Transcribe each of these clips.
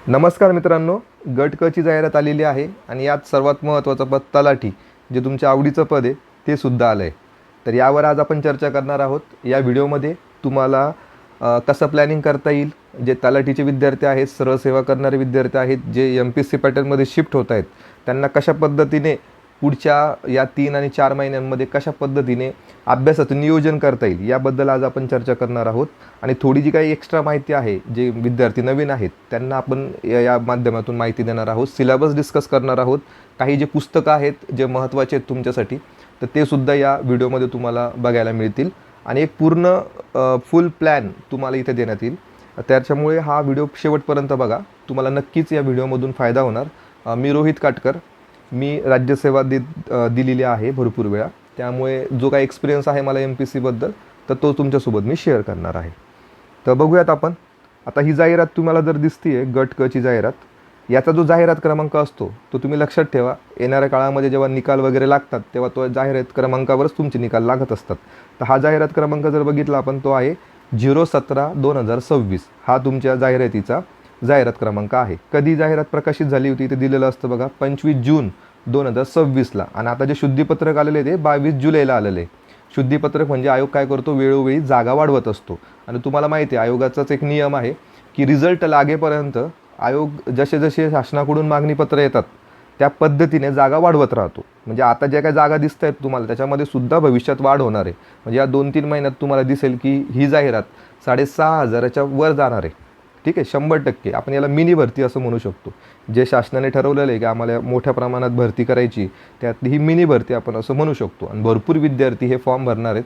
नमस्कार मित्रांनो, गट क ची जाहिरात आलेली आहे आणि यात सर्वात महत्त्वाचं पद तलाठी, जे तुमच्या आवडीचं पद आहे ते सुद्धा आलं आहे. तर यावर आज आपण चर्चा करणार आहोत. या व्हिडिओमध्ये तुम्हाला कसं प्लॅनिंग करता येईल, जे तलाठीचे विद्यार्थी आहेत, सरळ सेवा करणारे विद्यार्थी आहेत, जे MPSC पॅटर्नमध्ये शिफ्ट होत आहेत, त्यांना कशा पद्धतीने पुढच्या या 3 आणि 4 महिन्यांमध्ये कशा पद्धतीने अभ्यासाचं नियोजन करता येईल याबद्दल आज आपण चर्चा करणार आहोत. आणि थोडी जी काही एक्स्ट्रा माहिती आहे, जे विद्यार्थी नवीन आहेत त्यांना आपण या माध्यमातून माहिती देणार आहोत. सिलेबस डिस्कस करणार आहोत. काही जे पुस्तकं आहेत जे महत्त्वाचे आहेत तुमच्यासाठी, तर ते सुद्धा या व्हिडिओमध्ये तुम्हाला बघायला मिळतील आणि एक पूर्ण फुल प्लॅन तुम्हाला इथे देण्यात येईल. त्याच्यामुळे हा व्हिडिओ शेवटपर्यंत बघा, तुम्हाला नक्कीच या व्हिडिओमधून फायदा होणार. मी रोहित काटकर, मी राज्यसेवा दिलेली आहे भरपूर वेळा, त्यामुळे जो काही एक्सपिरियन्स आहे मला MPSCबद्दल, तर तो तुमच्यासोबत मी शेअर करणार आहे. तर बघूयात आपण. आता ही जाहिरात तुम्हाला जर दिसते आहे, गट क ची जाहिरात, याचा जो जाहिरात क्रमांक असतो तो तुम्ही लक्षात ठेवा. येणाऱ्या काळामध्ये जेव्हा निकाल वगैरे लागतात तेव्हा तो जाहिरात क्रमांकावरच तुमचे निकाल लागत असतात. तर हा जाहिरात क्रमांक जर बघितला आपण, तो आहे 017/2026. हा तुमच्या जाहिरातीचा जाहिरात क्रमांक आहे. कधी जाहिरात प्रकाशित झाली होती ते दिलेलं असतं बघा, 25 जून 2026ला. आणि आता जे शुद्धीपत्रक आलेले ते 22 जुलैला आलेले. शुद्धीपत्रक म्हणजे आयोग काय करतो, वेळोवेळी जागा वाढवत असतो. आणि तुम्हाला माहिती आहे आयोगाचाच एक नियम आहे की रिझल्ट लागेपर्यंत आयोग जसे जसे शासनाकडून मागणीपत्र येतात त्या पद्धतीने जागा वाढवत राहतो. म्हणजे आता ज्या काही जागा दिसत आहेत तुम्हाला, त्याच्यामध्ये सुद्धा भविष्यात वाढ होणार आहे. म्हणजे या 2-3 महिन्यात तुम्हाला दिसेल की ही जाहिरात 6,500च्या वर जाणार आहे. ठीक आहे, 100% आपण याला मिनी भरती असं म्हणू शकतो. जे शासनाने ठरवलेलं आहे की आम्हाला मोठ्या प्रमाणात भरती करायची, त्यातली ही मिनी भरती आपण असं म्हणू शकतो. आणि भरपूर विद्यार्थी हे फॉर्म भरणार आहेत.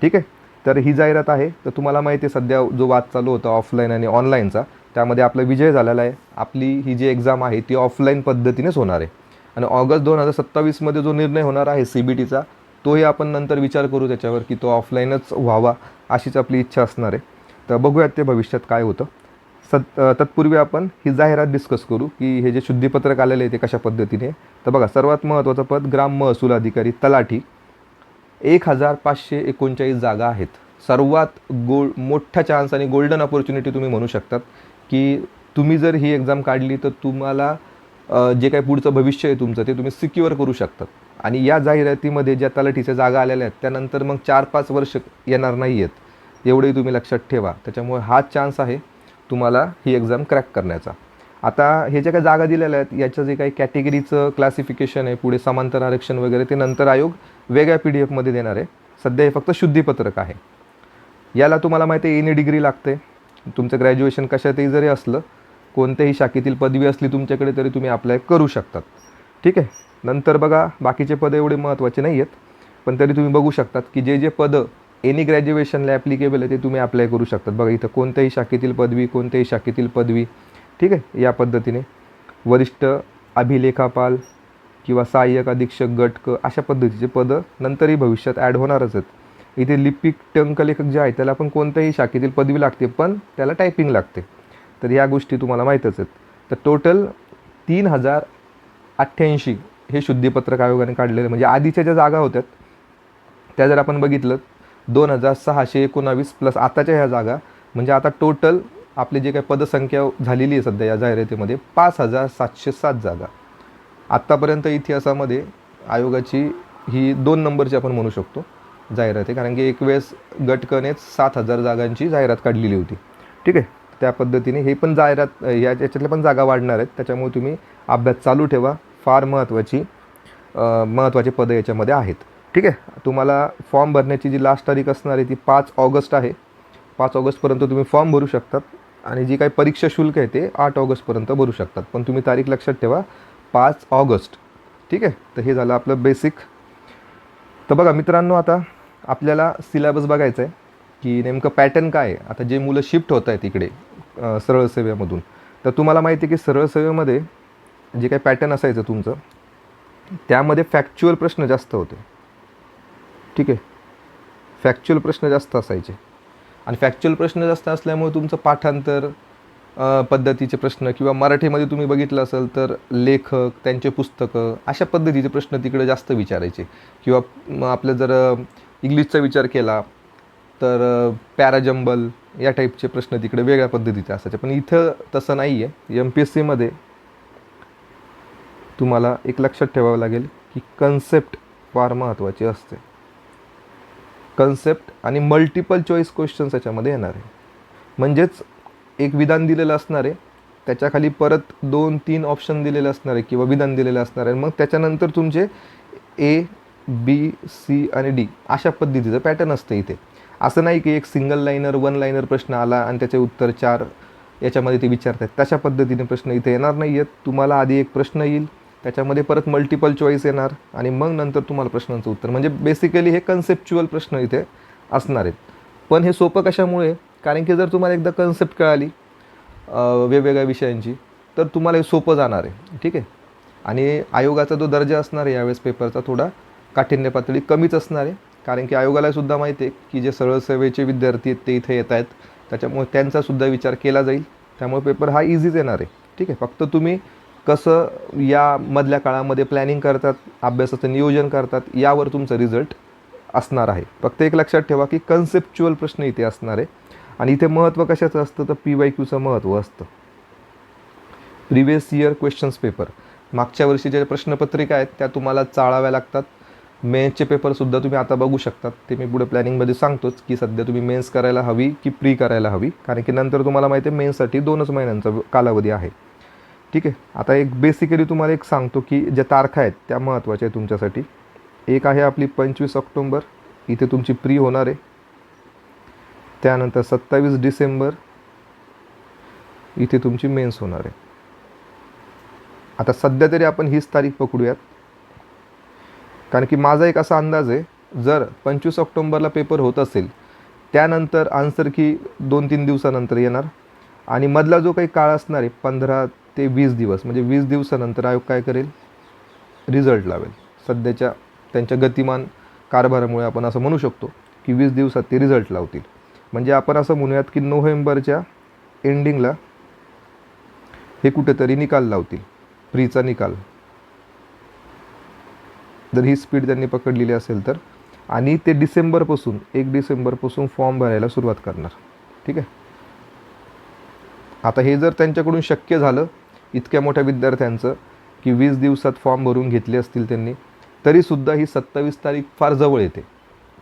ठीक आहे, तर ही जाहिरात आहे. तर तुम्हाला माहिती आहे सध्या जो वाद चालू होता ऑफलाईन आणि ऑनलाईनचा, त्यामध्ये आपला विजय झालेला आहे. आपली ही जी एक्झाम आहे ती ऑफलाईन पद्धतीनेच होणार आहे. आणि ऑगस्ट 2027मध्ये जो निर्णय होणार आहे CBTचा, तोही आपण नंतर विचार करू त्याच्यावर की तो ऑफलाईनच व्हावा, अशीच आपली इच्छा असणार आहे. तर बघूयात ते भविष्यात काय होतं. तत्पूर्वी आपण ही जाहिरात डिस्कस करू की हे जे शुद्धीपत्रक आलेले आहे ते कशा पद्धतीने. तर बघा, सर्वात महत्त्वाचं पद ग्राम महसूल अधिकारी तलाठी, 1539 जागा आहेत. सर्वात मोठा चान्स आणि गोल्डन अपॉर्च्युनिटी तुम्ही म्हणू शकतात की तुम्ही जर ही एक्झाम काढली तर तुम्हाला जे काही पुढचं भविष्य आहे तुमचं ते तुम्ही सिक्युअर करू शकतात. आणि या जाहिरातीमध्ये ज्या तलाठीच्या जागा आलेल्या आहेत त्यानंतर मग 4-5 वर्ष येणार नाही आहेत, एवढंही तुम्ही लक्षात ठेवा. त्याच्यामुळे हा चान्स आहे तुम्हाला ही एक्झाम क्रॅक करण्याचा. आता हे ज्या काही जागा दिलेल्या आहेत याचं जे काही कॅटेगरीचं क्लासिफिकेशन आहे, पुढे समांतर आरक्षण वगैरे, ते नंतर आयोग वेगळ्या PDF मध्ये देणार आहे. सध्या हे फक्त शुद्धीपत्रक आहे. याला तुम्हाला माहिती आहे एनी डिग्री लागते. तुमचं ग्रॅज्युएशन कशातही जरी असलं, कोणत्याही शाखेतील पदवी असली तुमच्याकडे, तरी तुम्ही अप्लाय करू शकतात. ठीक आहे. नंतर बघा, बाकीचे पदं एवढे महत्त्वाचे नाही आहेत, पण तरी तुम्ही बघू शकतात की जे जे पदं एनी ग्रॅज्युएशनला ॲप्लिकेबल आहे ते तुम्ही अप्लाय करू शकतात. बघा इथं कोणत्याही शाखेतील पदवी, कोणत्याही शाखेतील पदवी. ठीक आहे, या पद्धतीने वरिष्ठ अभिलेखापाल किंवा सहाय्यक अधीक्षक गट क, अशा पद्धतीचे पदं नंतरही भविष्यात ॲड होणारच आहेत. इथे लिपिक टंकलेखक जे आहे त्याला पण कोणत्याही शाखेतील पदवी लागते, पण त्याला टायपिंग लागते. तर या गोष्टी तुम्हाला माहीतच आहेत. तर टोटल 3088 हे शुद्धीपत्रक आयोगाने काढलेले. म्हणजे आधीच्या ज्या जागा होत्यात त्या जर आपण बघितलं, 2619 प्लस आताच्या ह्या जागा, म्हणजे आता टोटल आपले जे काही पदसंख्या झालेली आहे सध्या या जाहिरातीमध्ये 5707 जागा. आत्तापर्यंत इतिहासामध्ये आयोगाची ही 2 नंबरची आपण म्हणू शकतो जाहिरात आहे, कारण की एक वेळेस गटकनेच 7000 जागांची जाहिरात काढलेली होती. ठीक आहे, त्या पद्धतीने हे पण जाहिरात याच्यातल्या पण जागा वाढणार आहेत. त्याच्यामुळे तुम्ही अभ्यास चालू ठेवा. फार महत्त्वाचे पदं याच्यामध्ये आहेत. ठीक आहे, तुम्हाला फॉर्म भरण्याची जी लास्ट तारीख असणार आहे ती 5 ऑगस्ट आहे. 5 ऑगस्टपर्यंत तुम्ही फॉर्म भरू शकतात. आणि जी काही परीक्षा शुल्क आहे ते 8 ऑगस्टपर्यंत भरू शकतात. पण तुम्ही तारीख लक्षात ठेवा, 5 ऑगस्ट. ठीक आहे, तर हे झालं आपलं बेसिक. तर बघा मित्रांनो, आता आपल्याला सिलेबस बघायचं आहे की नेमकं पॅटर्न काय आहे. आता जे मुलं शिफ्ट होत आहेत इकडे सरळ सेवेमधून, तर तुम्हाला माहिती आहे की सरळ सेवेमध्ये जे काही पॅटर्न असायचं तुमचं, त्यामध्ये फॅक्च्युअल प्रश्न जास्त होते. ठीक आहे, फॅक्च्युअल प्रश्न जास्त असायचे. आणि फॅक्च्युअल प्रश्न जास्त असल्यामुळे तुमचं पाठांतर पद्धतीचे प्रश्न, किंवा मराठीमध्ये तुम्ही बघितलं असेल तर लेखक, त्यांचे पुस्तकं, अशा पद्धतीचे प्रश्न तिकडे जास्त विचारायचे. किंवा आपलं जर इंग्लिशचा विचार केला तर पॅराजंबल, या टाईपचे प्रश्न तिकडे वेगळ्या पद्धतीचे असायचे. पण इथं तसं नाही आहे. MPSCमध्ये तुम्हाला एक लक्षात ठेवावं लागेल की कन्सेप्ट फार महत्त्वाची असते. कन्सेप्ट आणि मल्टिपल चॉईस क्वेश्चन्स याच्यामध्ये येणार आहे. म्हणजेच एक विधान दिलेलं असणार आहे, त्याच्याखाली परत 2-3 ऑप्शन दिलेले असणार आहे किंवा विधान दिलेलं असणार आहे. मग त्याच्यानंतर तुमचे A, B, C आणि D अशा पद्धतीचं पॅटर्न असतं इथे. असं नाही की एक सिंगल लाईनर 1 लाईनर प्रश्न आला आणि त्याचे उत्तर 4 याच्यामध्ये ते विचारतात. तशा पद्धतीने प्रश्न इथे येणार नाही आहेत. तुम्हाला आधी एक प्रश्न येईल, त्याच्यामध्ये परत मल्टिपल चॉईस येणार आणि मग नंतर तुम्हाला प्रश्नांचं उत्तर. म्हणजे बेसिकली हे कन्सेप्च्युअल प्रश्न इथे असणार आहेत. पण हे सोपं कशामुळे? कारण की जर तुम्हाला एकदा कन्सेप्ट कळाली वेगवेगळ्या विषयांची तर तुम्हाला हे सोपं जाणार आहे. ठीक आहे. आणि आयोगाचा जो दर्जा असणार आहे यावेळेस पेपरचा थोडा काठिण्य पातळी कमीच असणार आहे. कारण की आयोगाला सुद्धा माहिती आहे की जे सरळ सेवेचे विद्यार्थी आहेत ते इथे येत आहेत, त्याच्यामुळे त्यांचासुद्धा विचार केला जाईल. त्यामुळे पेपर हा इझीच येणार आहे. ठीक आहे. फक्त तुम्ही कसं या मधल्या काळामध्ये प्लॅनिंग करतात, अभ्यासाचं नियोजन करतात, यावर तुमचा रिझल्ट असणार आहे. फक्त एक लक्षात ठेवा की कन्सेप्च्युअल प्रश्न इथे असणार आहे. आणि इथे महत्त्व कशाचं असतं तर PYQचं महत्त्व असतं. प्रिव्हियस इयर क्वेश्चन्स पेपर, मागच्या वर्षीच्या प्रश्नपत्रिका आहेत त्या तुम्हाला चाळाव्या लागतात. मेन्सचे पेपरसुद्धा तुम्ही आता बघू शकतात. ते मी पुढे प्लॅनिंगमध्ये सांगतोच की सध्या तुम्ही मेन्स करायला हवी की प्री करायला हवी, कारण की नंतर तुम्हाला माहिती आहे मेन्ससाठी 2च महिन्यांचा कालावधी आहे. ठीक आहे. आता एक बेसिकली तुम्हाला एक सांगतो की ज्या तारखा आहेत त्या महत्त्वाच्या आहेत तुमच्यासाठी. एक आहे आपली 25 ऑक्टोंबर, इथे तुमची प्री होणार आहे. त्यानंतर 27 डिसेंबर इथे तुमची मेन्स होणार आहे. आता सध्या तरी आपण हीच तारीख पकडूयात, कारण की माझा एक असा अंदाज आहे, जर 25 ऑक्टोंबरला पेपर होत असेल त्यानंतर आन्सर की 2-3 दिवसानंतर येणार आणि मधला जो काही काळ असणार आहे 15 ते 20 दिवस, म्हणजे 20 दिवसानंतर आयोग काय करेल, रिझल्ट लावेल. सध्याच्या त्यांच्या गतिमान कारभारामुळे आपण असं म्हणू शकतो की 20 दिवसात ते रिझल्ट लावतील. म्हणजे आपण असं म्हणूयात की नोव्हेंबरच्या एंडिंगला हे कुठेतरी निकाल लावतील, प्रीचा निकाल, जर ही स्पीड त्यांनी पकडलेली असेल तर. आणि ते 1 डिसेंबरपासून फॉर्म भरायला सुरुवात करणार. ठीक आहे. आता हे जर त्यांच्याकडून शक्य झालं इतक्या मोठ्या विद्यार्थ्यांचं की 20 दिवसात फॉर्म भरून घेतले असतील त्यांनी, तरीसुद्धा ही 27 तारीख फार जवळ येते.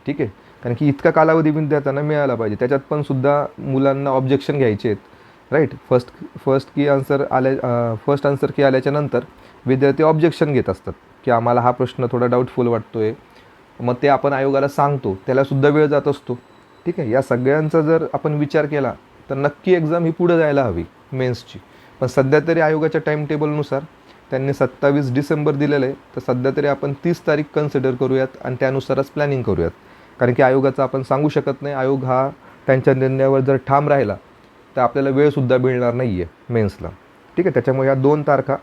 ठीक आहे. कारण की इतका कालावधी विद्यार्थ्यांना मिळाला पाहिजे. त्याच्यात पण सुद्धा मुलांना ऑब्जेक्शन घ्यायचे आहेत. राईट. फर्स्ट आन्सर की आल्याच्या नंतर विद्यार्थी ऑब्जेक्शन घेत असतात की आम्हाला हा प्रश्न थोडा डाऊटफुल वाटतो आहे. मग ते आपण आयोगाला सांगतो, त्यालासुद्धा वेळ जात असतो. ठीक आहे. या सगळ्यांचा जर आपण विचार केला तर नक्की एक्झाम ही पुढे जायला हवी मेन्सची. पण सध्या तरी आयोगाच्या टाईम टेबलनुसार त्यांनी 27 डिसेंबर दिलेलं आहे, तर सध्या तरी आपण 30 तारीख कन्सिडर करूयात आणि त्यानुसारच प्लॅनिंग करूयात. कारण की आयोगाचं आपण सांगू शकत नाही. आयोग हा त्यांच्या निर्णयावर जर ठाम राहिला तर आपल्याला वेळसुद्धा मिळणार नाही आहे मेन्सला. ठीक आहे. त्याच्यामुळे या 2 तारखा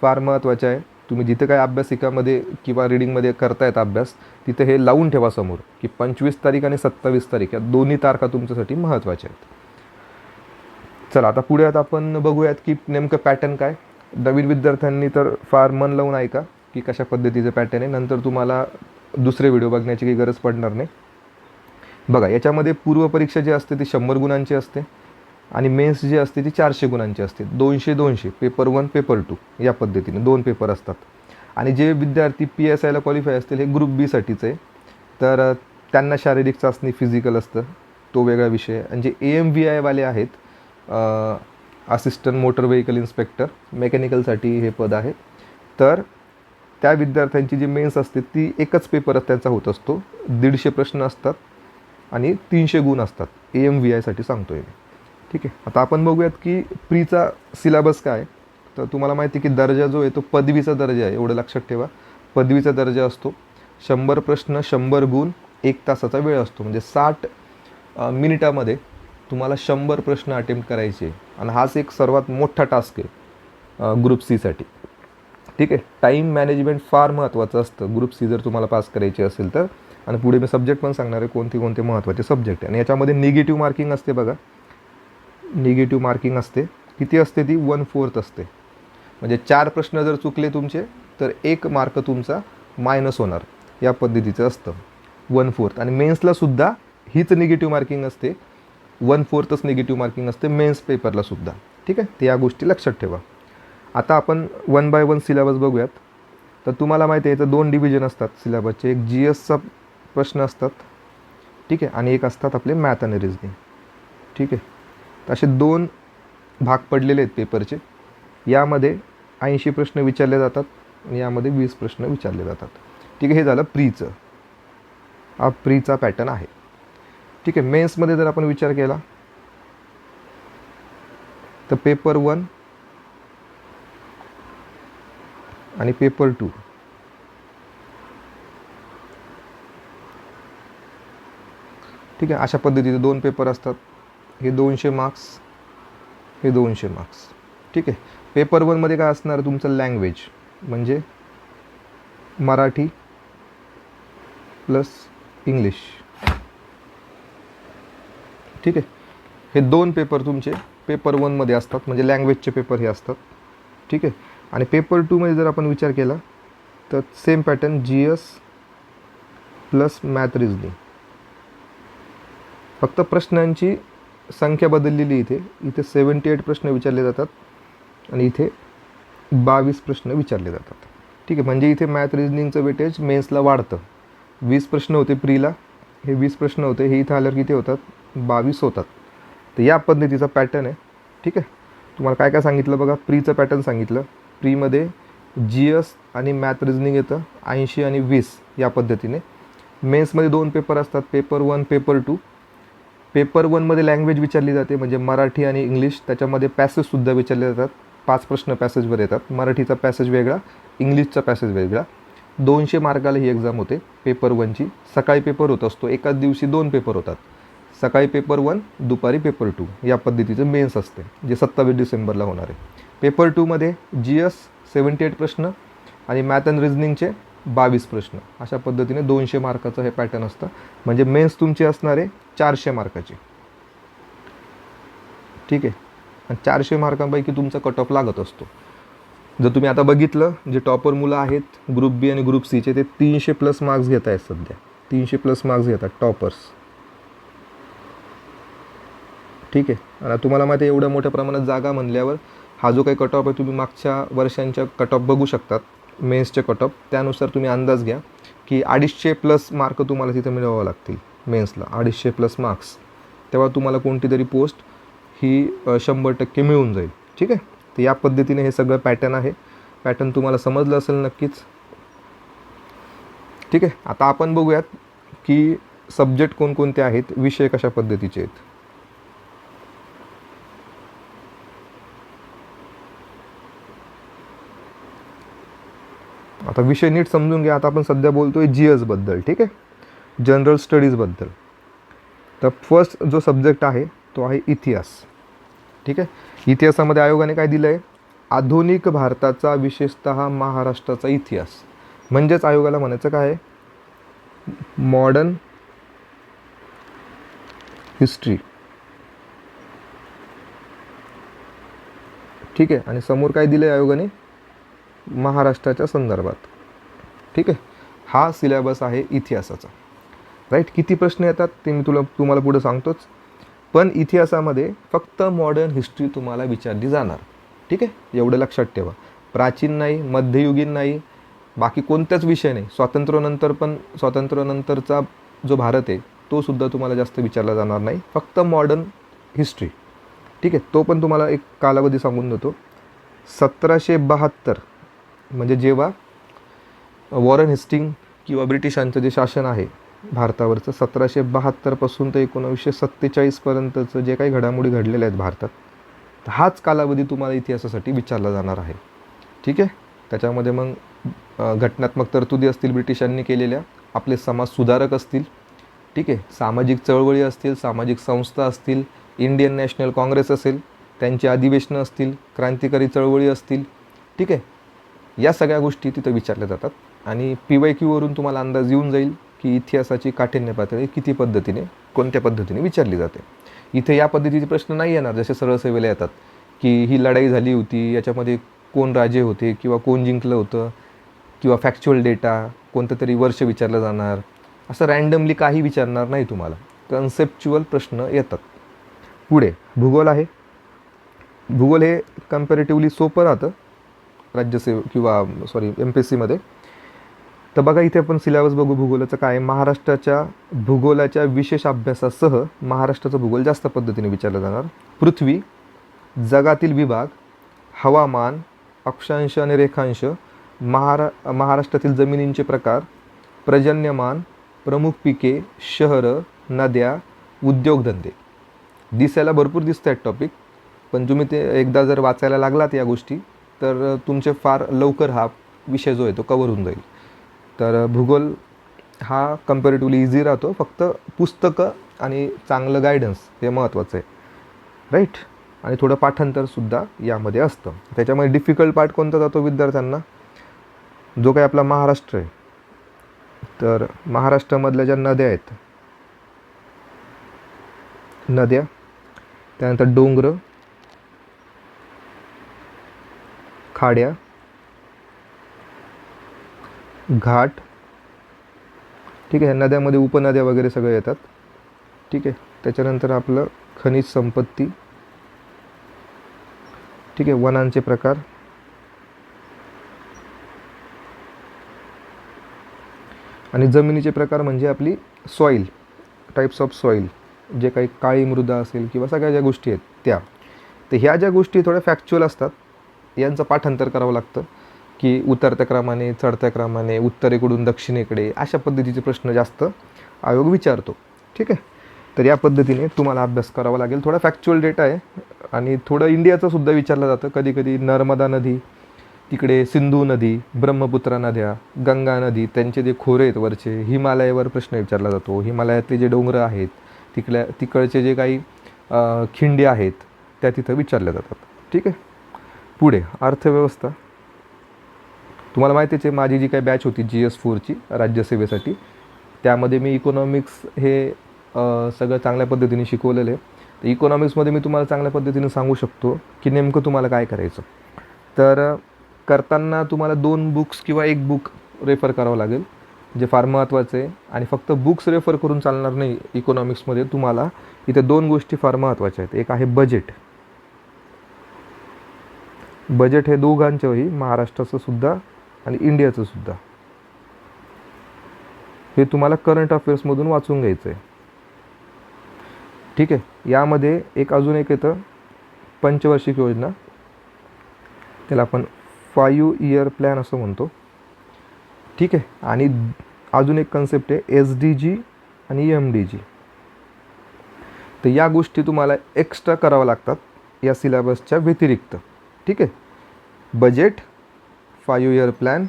फार महत्त्वाच्या आहे. तुम्ही जिथे काय अभ्यासिकामध्ये किंवा रीडिंगमध्ये करतायत अभ्यास, तिथे हे लावून ठेवा समोर की 25 तारीख आणि 27 तारीख या दोन्ही तारखा तुमच्यासाठी महत्त्वाच्या आहेत. चला आता पुढे आपण बघूयात की नेमकं पॅटर्न काय. नवीन विद्यार्थ्यांनी तर फार मन लावून ऐका की कशा पद्धतीचं पॅटर्न आहे. नंतर तुम्हाला दुसरे व्हिडिओ बघण्याची काही गरज पडणार नाही. बघा, याच्यामध्ये पूर्वपरीक्षा जी असते ती 100 गुणांची असते आणि मेन्स जी असते ती 400 गुणांची असते. 200-200 पेपर 1 पेपर 2 या पद्धतीने 2 पेपर असतात. आणि जे विद्यार्थी PSIला क्वालिफाय असतील हे ग्रुप B साठीच आहे, तर त्यांना शारीरिक चाचणी फिजिकल असतं, तो वेगळा विषय. आणि जे AMVI वाले आहेत, असिस्टंट मोटर व्हेकल इन्स्पेक्टर मेकॅनिकलसाठी हे पद आहे, तर त्या विद्यार्थ्यांची जी मेन्स असते ती एकच पेपर त्यांचा होत असतो. 150 प्रश्न असतात आणि 300 गुण असतात. AMVIसाठी सांगतोय मी. ठीक आहे. आता आपण बघूयात की प्रीचा सिलेबस काय आहे. तर तुम्हाला माहिती आहे की दर्जा जो आहे तो पदवीचा दर्जा आहे, एवढं लक्षात ठेवा. पदवीचा दर्जा असतो. 100 प्रश्न, 100 गुण, 1 तासाचा वेळ असतो. म्हणजे 60 मिनिटामध्ये तुम्हाला 100 प्रश्न अटेम्प्ट करायचे. आणि हाच एक सर्वात मोठा टास्क आहे ग्रुप Cसाठी. ठीक आहे. टाईम मॅनेजमेंट फार महत्त्वाचं असतं ग्रुप C जर तुम्हाला पास करायची असेल तर. आणि पुढे मी सब्जेक्ट पण सांगणार आहे कोणते महत्त्वाचे सब्जेक्ट आहे. आणि याच्यामध्ये निगेटिव्ह मार्किंग असते. बघा, निगेटिव्ह मार्किंग असते. किती असते ती? 1/4 असते. म्हणजे 4 प्रश्न जर चुकले तुमचे तर 1 मार्क तुमचा मायनस होणार. या पद्धतीचं असतं 1/4. आणि मेन्सला सुद्धा हीच निगेटिव्ह मार्किंग असते. 1/4च निगेटिव्ह मार्किंग असते मेन्स पेपरला सुद्धा. ठीक आहे, तर या गोष्टी लक्षात ठेवा. आता आपण 1 बाय 1 सिलेबस बघूयात. तर तुम्हाला माहिती आहे याचं 2 डिव्हिजन असतात सिलेबसचे. एक GSचा प्रश्न असतात, ठीक आहे, आणि एक असतात आपले मॅथ आणि रिझनिंग. ठीक आहे, तर असे 2 भाग पडलेले आहेत पेपरचे. यामध्ये 80 प्रश्न विचारले जातात आणि यामध्ये 20 प्रश्न विचारले जातात. ठीक आहे, हे झालं प्रीचं. हा प्रीचा पॅटर्न आहे. ठीक आहे, मेन्समध्ये जर आपण विचार केला तर पेपर 1 आणि पेपर 2 ठीक आहे, अशा पद्धतीचे 2 पेपर असतात. हे 200 मार्क्स, हे 200 मार्क्स. ठीक आहे, पेपर 1मध्ये काय असणार तुमचं लँग्वेज, म्हणजे मराठी प्लस इंग्लिश. ठीक आहे, हे 2 पेपर तुमचे पेपर 1मध्ये असतात, म्हणजे लँग्वेजचे पेपर हे असतात. ठीक आहे, आणि पेपर 2मध्ये जर आपण विचार केला तर same pattern GS plus math reasoning. फक्त प्रश्नांची संख्या बदललेली. इथे 78 प्रश्न विचारले जातात आणि इथे 22 प्रश्न विचारले जातात. ठीक आहे, म्हणजे इथे मॅथ रिझनिंगचं वेटेज मेन्सला वाढतं. 20 प्रश्न होते प्रीला, हे 20 प्रश्न होते, हे इथं आल्यावर किती होतात, 22 होतात. तर या पद्धतीचा पॅटर्न आहे. ठीक आहे, तुम्हाला काय काय सांगितलं बघा, प्रीचं पॅटर्न सांगितलं. प्रीमध्ये GS आणि मॅथ रिझनिंग येतं 80 आणि 20 या पद्धतीने. मेन्समध्ये 2 पेपर असतात, पेपर 1 पेपर 2. पेपर 1मध्ये लँग्वेज विचारली जाते, म्हणजे मराठी आणि इंग्लिश. त्याच्यामध्ये पॅसेजसुद्धा विचारले जातात. 5 प्रश्न पॅसेजवर येतात. मराठीचा पॅसेज वेगळा, इंग्लिशचा पॅसेज वेगळा. 200 मार्काला ही एक्झाम होते पेपर 1ची. सकाळी पेपर होत असतो, एकाच दिवशी 2 पेपर होतात. सकाळी पेपर 1, दुपारी पेपर 2 या पद्धतीचं मेन्स असते, जे 27 डिसेंबरला होणार आहे. पेपर 2मध्ये GS 78 प्रश्न आणि मॅथ अँड रिझनिंगचे 22 प्रश्न. अशा पद्धतीने 200 मार्काचं हे पॅटर्न असतं. म्हणजे मेन्स तुमची असणार आहे 400 मार्काची. ठीक आहे, आणि 400 मार्कांपैकी तुमचा कट ऑफ लागत असतो. जर तुम्ही आता बघितलं, जे टॉपर मुलं आहेत ग्रुप बी आणि ग्रुप सीचे, ते 300+ मार्क्स घेत आहेत सध्या. 300+ मार्क्स घेतात टॉपर्स. ठीक आहे, आणि तुम्हाला माहिती आहे एवढ्या मोठ्या प्रमाणात जागा म्हणल्यावर हा जो काही कट ऑफ आहे, तुम्ही मागच्या वर्षांच्या कट ऑफ बघू शकतात, मेन्सचे कट ऑफ. त्यानुसार तुम्ही अंदाज घ्या की 250+ मार्क तुम्हाला तिथं मिळवावं लागतील मेन्सला. 250+ मार्क्स, तेव्हा तुम्हाला कोणती तरी पोस्ट ही 100% मिळून जाईल. ठीक आहे, तर या पद्धतीने हे सगळं पॅटर्न आहे. पॅटर्न तुम्हाला समजलं असेल नक्कीच. ठीक आहे, आता आपण बघूयात की सब्जेक्ट कोणकोणते आहेत, विषय कशा पद्धतीचे आहेत. आता विषय नीट समजून घ्या. आता आपण सध्या बोलतोय GS बद्दल. ठीक आहे, जनरल स्टडीजबद्दल. तर फर्स्ट जो सब्जेक्ट आहे तो आहे इतिहास. ठीक आहे, इतिहासामध्ये आयोगाने काय दिलं आहे, आधुनिक भारताचा विशेषतः महाराष्ट्राचा इतिहास. म्हणजेच आयोगाला म्हणायचं काय आहे, मॉडर्न हिस्ट्री. ठीक आहे, आणि समोर काय दिलं आहे आयोगाने, महाराष्ट्राच्या संदर्भात. ठीक आहे, हा सिलेबस आहे इतिहासाचा. राईट, किती प्रश्न येतात ते मी तुम्हाला पुढे सांगतोच. पण इतिहासामध्ये फक्त मॉडर्न हिस्ट्री तुम्हाला विचारली जाणार. ठीक आहे, एवढं लक्षात ठेवा. प्राचीन नाही, मध्ययुगीन नाही, बाकी कोणताच विषय नाही. स्वातंत्र्यानंतरचा जो भारत आहे तो सुद्धा तुम्हाला जास्त विचारला जाणार नाही, फक्त मॉडर्न हिस्ट्री. ठीक आहे, तो पण तुम्हाला एक कालावधी सांगून देतो. 1772 म्हणजे जेव्हा वॉरेन हेस्टिंग किंवा ब्रिटिशांचं जे शासन आहे भारतावरचं, 1772 तर 1947पर्यंतचं जे काही घडामोडी घडलेल्या आहेत भारतात, तर हाच कालावधी तुम्हाला इतिहासासाठी विचारला जाणार आहे. ठीक आहे, त्याच्यामध्ये मग घटनात्मक तरतुदी असतील ब्रिटिशांनी केलेल्या, आपले समाज सुधारक असतील, ठीक आहे, सामाजिक चळवळी असतील, सामाजिक संस्था असतील, इंडियन नॅशनल काँग्रेस असेल, त्यांची अधिवेशनं असतील, क्रांतिकारी चळवळी असतील. ठीक आहे, या सगळ्या गोष्टी तिथं विचारल्या जातात. आणि PYQवरून तुम्हाला अंदाज येऊन जाईल की इतिहासाची काठिण्य पातळी कोणत्या पद्धतीने विचारली जाते. इथे या पद्धतीचे प्रश्न नाही येणार जसे सरळ सेवेला येतात की ही लढाई झाली होती, याच्यामध्ये कोण राजे होते किंवा कोण जिंकलं होतं, किंवा फॅक्च्युअल डेटा, कोणतं तरी वर्ष विचारलं जाणार. असं रँडमली काही विचारणार नाही तुम्हाला. कन्सेप्च्युअल प्रश्न येतात. पुढे भूगोल आहे. भूगोल हे कम्पॅरेटिव्हली सोपं राहतं किंवा MPSCमध्ये. तर बघा इथे आपण सिलेबस बघू भूगोलाचं काय. महाराष्ट्राच्या भूगोलाच्या विशेष अभ्यासासह महाराष्ट्राचा भूगोल जास्त पद्धतीने विचारला जाणार. पृथ्वी, जगातील विभाग, हवामान, अक्षांश आणि रेखांश, महाराष्ट्रातील जमिनींचे प्रकार, पर्जन्यमान, प्रमुख पिके, शहरं, नद्या, उद्योगधंदे. दिसायला भरपूर दिसत आहेत टॉपिक, पण तुम्ही ते एकदा जर वाचायला लागलात या गोष्टी तर तुमचे फार लवकर हा विषय जो आहे तो कवर होऊन जाईल. तर भूगोल हा कम्पॅरेटिव्हली इझी राहतो, फक्त पुस्तकं आणि चांगलं गायडन्स हे महत्त्वाचं आहे, राईट. आणि थोडं पाठांतरसुद्धा यामध्ये असतं. त्याच्यामध्ये डिफिकल्ट पार्ट कोणता जातो विद्यार्थ्यांना, जो काही आपला महाराष्ट्र आहे. तर महाराष्ट्रामधल्या ज्या नद्या आहेत, नद्या, त्यानंतर डोंगर, खाड्या, घाट, ठीक आहे. नद्यामध्ये उपनद्या वगैरे सगळे येतात, ठीक आहे. त्याच्यानंतर आपलं खनिज संपत्ती, ठीक आहे. वनांचे प्रकार, आणि जमिनीचे प्रकार म्हणजे आपली सॉईल, टाईप्स ऑफ सॉईल, जे काही काळी मृदा असेल किंवा सगळ्या ज्या गोष्टी आहेत त्या. तर ह्या ज्या गोष्टी थोड्या फॅक्च्युअल असतात, यांचं पाठांतर करावं लागतं, की उतरत्या क्रमाने, चढत्या क्रमाने, उत्तरेकडून दक्षिणेकडे, अशा पद्धतीचे प्रश्न जास्त आयोग विचारतो, ठीक आहे. तर या पद्धतीने तुम्हाला अभ्यास करावा लागेल. थोडा फॅक्च्युअल डेटा आहे आणि थोडं इंडियाचं सुद्धा विचारलं जातं. कधी कधी नर्मदा नदी, तिकडे सिंधू नदी, ब्रह्मपुत्रा नद्या, गंगा नदी, त्यांचे जे खोरे आहेत वरचे, हिमालयावर प्रश्न विचारला जातो. हिमालयातले जे डोंगर आहेत, तिकडचे जे काही खिंडी आहेत त्या तिथं विचारल्या जातात, ठीक आहे. पुढे अर्थव्यवस्था. तुम्हाला माहितीच आहे, माझी जी काही बॅच होती GS4ची राज्यसेवेसाठी, त्यामध्ये मी इकॉनॉमिक्स हे सगळं चांगल्या पद्धतीने शिकवलेलं आहे. तर इकॉनॉमिक्समध्ये मी तुम्हाला चांगल्या पद्धतीने सांगू शकतो की नेमकं तुम्हाला काय करायचं. तर करताना तुम्हाला 2 बुक्स किंवा 1 बुक रेफर करावं लागेल, जे फार महत्त्वाचं आहे. आणि फक्त बुक्स रेफर करून चालणार नाही इकॉनॉमिक्समध्ये. तुम्हाला इथे 2 गोष्टी फार महत्त्वाच्या आहेत. एक आहे बजेट. बजेट हे दोघांचंही, महाराष्ट्राचं सुद्धा आणि इंडियाचं सुद्धा, हे तुम्हाला करंट अफेअर्समधून वाचून घ्यायचं आहे, ठीक आहे. यामध्ये अजून एक येतं पंचवार्षिक योजना, त्याला आपण 5 इयर प्लॅन असं म्हणतो, ठीक आहे. आणि अजून एक कन्सेप्ट आहे SDG आणि MDG. तर या गोष्टी तुम्हाला एक्स्ट्रा कराव्या लागतात या सिलेबसच्या व्यतिरिक्त, ठीक आहे. बजेट, 5 इयर प्लॅन,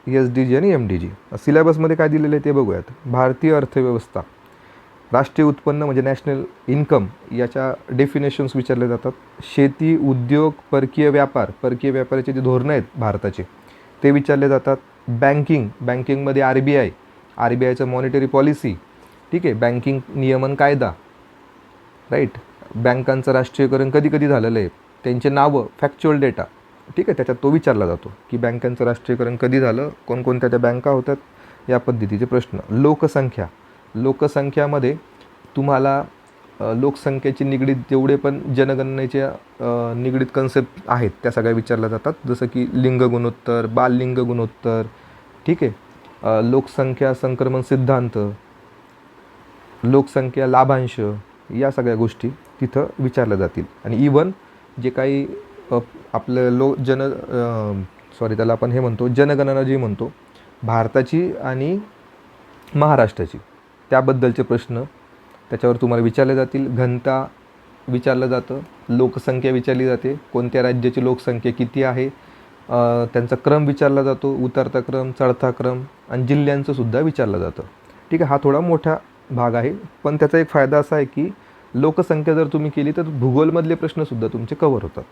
SDG आणि MDG. सिलेबसमध्ये काय दिलेलं आहे ते बघूयात. भारतीय अर्थव्यवस्था, राष्ट्रीय उत्पन्न म्हणजे नॅशनल इन्कम, याच्या डेफिनेशन्स विचारले जातात. शेती, उद्योग, परकीय व्यापाराचे जे धोरणं आहेत भारताचे ते विचारले जातात. बँकिंगमध्ये RBIचं मॉनिटरी पॉलिसी, ठीक आहे. बँकिंग नियमन कायदा, राईट. बँकांचं राष्ट्रीयकरण कधी कधी झालेलं आहे, त्यांचे नावं, फॅक्च्युअल डेटा, ठीक आहे. त्याच्यात तो विचारला जातो की बँकांचं राष्ट्रीयकरण कधी झालं, कोणकोणत्या त्या बँका होतात, या पद्धतीचे प्रश्न. लोकसंख्यामध्ये तुम्हाला लोकसंख्येची निगडीत जेवढे पण जनगणनेच्या निगडीत कन्सेप्ट आहेत त्या सगळ्या विचारल्या जातात. जसं की लिंग गुणोत्तर, बाललिंग गुणोत्तर, ठीक आहे. लोकसंख्या संक्रमण सिद्धांत, लोकसंख्या लाभांश, या सगळ्या गोष्टी तिथं विचारल्या जातील. आणि इवन जे काही आपलं त्याला आपण हे म्हणतो जनगणना जी म्हणतो भारताची आणि महाराष्ट्राची, त्याबद्दलचे प्रश्न त्याच्यावर तुम्हाला विचारले जातील. घनता विचारलं जातं, लोकसंख्या विचारली जाते, कोणत्या राज्याची लोकसंख्या किती आहे, त्यांचा क्रम विचारला जातो, उतरता क्रम, चढता क्रम, आणि जिल्ह्यांचं सुद्धा विचारलं जातं, ठीक आहे. हा थोडा मोठा भाग आहे, पण त्याचा एक फायदा असा आहे की लोकसंख्या जर तुम्ही केली तर भूगोलमधले प्रश्नसुद्धा तुमचे कव्हर होतात.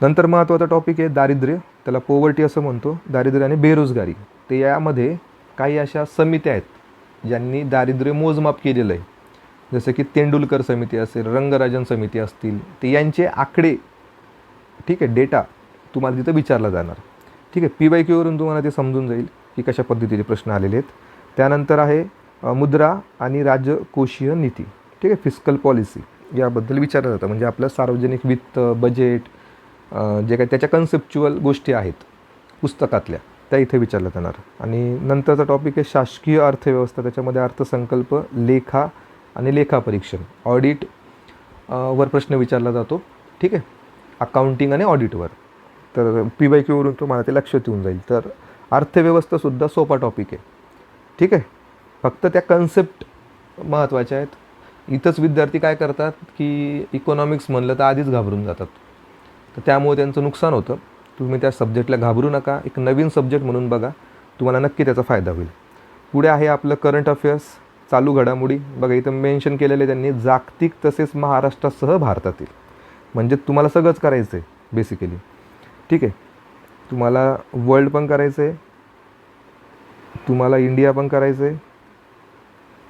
नंतर महत्त्वाचा टॉपिक आहे दारिद्र्य, त्याला पोवर्टी असं म्हणतो, दारिद्र्य आणि बेरोजगारी. ते यामध्ये काही अशा समित्या आहेत ज्यांनी दारिद्र्य मोजमाप केलेलं आहे, जसं की तेंडुलकर समिती असेल, रंगराजन समिती असतील, ते यांचे आकडे, ठीक आहे, डेटा तुम्हाला तिथं विचारला जाणार, ठीक आहे. PYQवरून तुम्हाला ते समजून जाईल की कशा पद्धतीचे प्रश्न आलेले आहेत. त्यानंतर आहे मुद्रा आणि राजकोषीय नीती, ठीक आहे, फिस्कल पॉलिसी. याबद्दल विचारलं जातं. म्हणजे आपलं सार्वजनिक वित्त, बजेट, जे काही त्याच्या कन्सेप्च्युअल गोष्टी आहेत पुस्तकातल्या, त्या इथे विचारल्या जाणार. आणि नंतरचा टॉपिक आहे शासकीय अर्थव्यवस्था. त्याच्यामध्ये अर्थसंकल्प, लेखा आणि लेखापरीक्षण, ऑडिट वर प्रश्न विचारला जातो. ठीक आहे, अकाउंटिंग आणि ऑडिटवर. तर PYQवरून तुम्हाला ते लक्षात येऊन जाईल. तर अर्थव्यवस्थासुद्धा सोपा टॉपिक आहे. ठीक आहे, फक्त त्या कन्सेप्ट महत्त्वाच्या आहेत. इथंच विद्यार्थी काय करतात की इकॉनॉमिक्स म्हणलं तर आधीच घाबरून जातात, तर त्यामुळे त्यांचं नुकसान होतं. तुम्ही त्या सब्जेक्टला घाबरू नका, एक नवीन सब्जेक्ट म्हणून बघा, तुम्हाला नक्की त्याचा फायदा होईल. पुढे आहे आपलं करंट अफेअर्स, चालू घडामोडी. बघा इथं मेन्शन केलेले त्यांनी जागतिक तसेच महाराष्ट्रासह भारतातील. म्हणजे तुम्हाला सगळंच करायचं आहे बेसिकली. ठीक आहे, तुम्हाला वर्ल्ड पण करायचं आहे, तुम्हाला इंडिया पण करायचं आहे,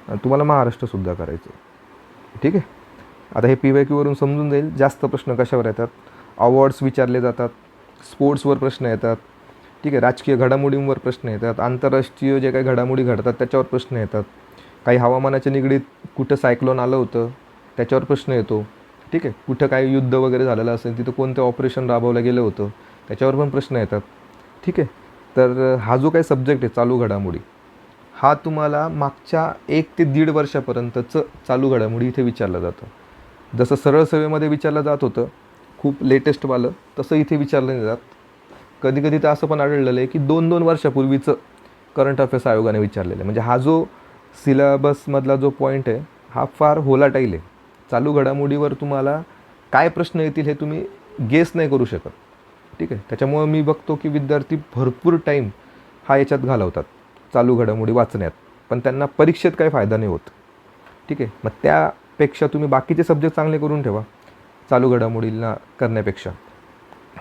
आणि तुम्हाला महाराष्ट्रसुद्धा करायचं आहे. ठीक आहे, आता हे PYQवरून समजून जाईल जास्त प्रश्न कशावर येतात. अवॉर्ड्स विचारले जातात, स्पोर्ट्सवर प्रश्न येतात. ठीक आहे, राजकीय घडामोडींवर प्रश्न येतात, आंतरराष्ट्रीय जे काही घडामोडी घडतात त्याच्यावर प्रश्न येतात, काही हवामानाच्या निगडीत कुठं सायक्लोन आलं होतं त्याच्यावर प्रश्न येतो. ठीक आहे, कुठं काही युद्ध वगैरे झालेलं असेल तिथं कोणतं ऑपरेशन राबवलं गेलं होतं त्याच्यावर पण प्रश्न येतात. ठीक आहे, तर हा जो काही सब्जेक्ट आहे चालू घडामोडी, हा तुम्हाला मागच्या 1 ते 1.5 वर्षापर्यंतचं चालू घडामोडी इथे विचारलं जातं. जसं सरळ सेवेमध्ये विचारलं जात होतं खूप लेटेस्टवालं, तसं इथे फारलं नाही जात. कधी कधी तर असं पण आढळलेलं आहे की 2-2 वर्षापूर्वीचं करंट अफेअर्स आयोगाने विचारलेलं आहे. म्हणजे हा जो सिलेबसमधला जो पॉईंट आहे हा फार होलाटाईल आहे. चालू घडामोडीवर तुम्हाला काय प्रश्न येतील हे तुम्ही गेस नाही करू शकत. ठीक आहे, त्याच्यामुळं मी बघतो की विद्यार्थी भरपूर टाईम हा याच्यात घालवतात चालू घडामोडी वाचण्यात, पण त्यांना परीक्षेत काही फायदा नाही होत. ठीक आहे, मग त्यापेक्षा तुम्ही बाकीचे सब्जेक्ट चांगले करून ठेवा चालू घडामोडींना करण्यापेक्षा.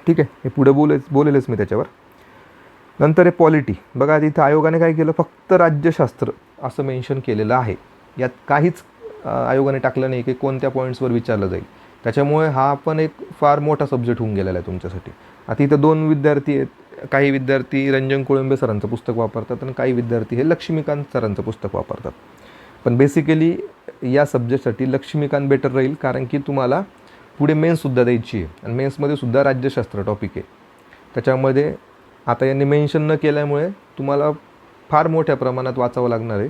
ठीक आहे, हे पुढे बोलेलच मी त्याच्यावर. नंतर आहे पॉलिटी. बघा इथं आयोगाने काय केलं, फक्त राज्यशास्त्र असं मेन्शन केलेलं आहे. यात काहीच आयोगाने टाकलं नाही की कोणत्या पॉईंट्सवर विचारलं जाईल. त्याच्यामुळे हा पण एक फार मोठा सब्जेक्ट होऊन गेलेला आहे तुमच्यासाठी. आता इथं 2 विद्यार्थी आहेत. काही विद्यार्थी रंजन कोळंबे सरांचं पुस्तक वापरतात आणि काही विद्यार्थी हे लक्ष्मीकांत सरांचं पुस्तक वापरतात. पण बेसिकली या सब्जेक्टसाठी लक्ष्मीकांत बेटर राहील, कारण की तुम्हाला पुढे मेन्ससुद्धा द्यायची आहे आणि मेन्समध्ये सुद्धा राज्यशास्त्र टॉपिक आहे. त्याच्यामध्ये आता यांनी मेन्शन न केल्यामुळे तुम्हाला फार मोठ्या प्रमाणात वाचावं लागणार आहे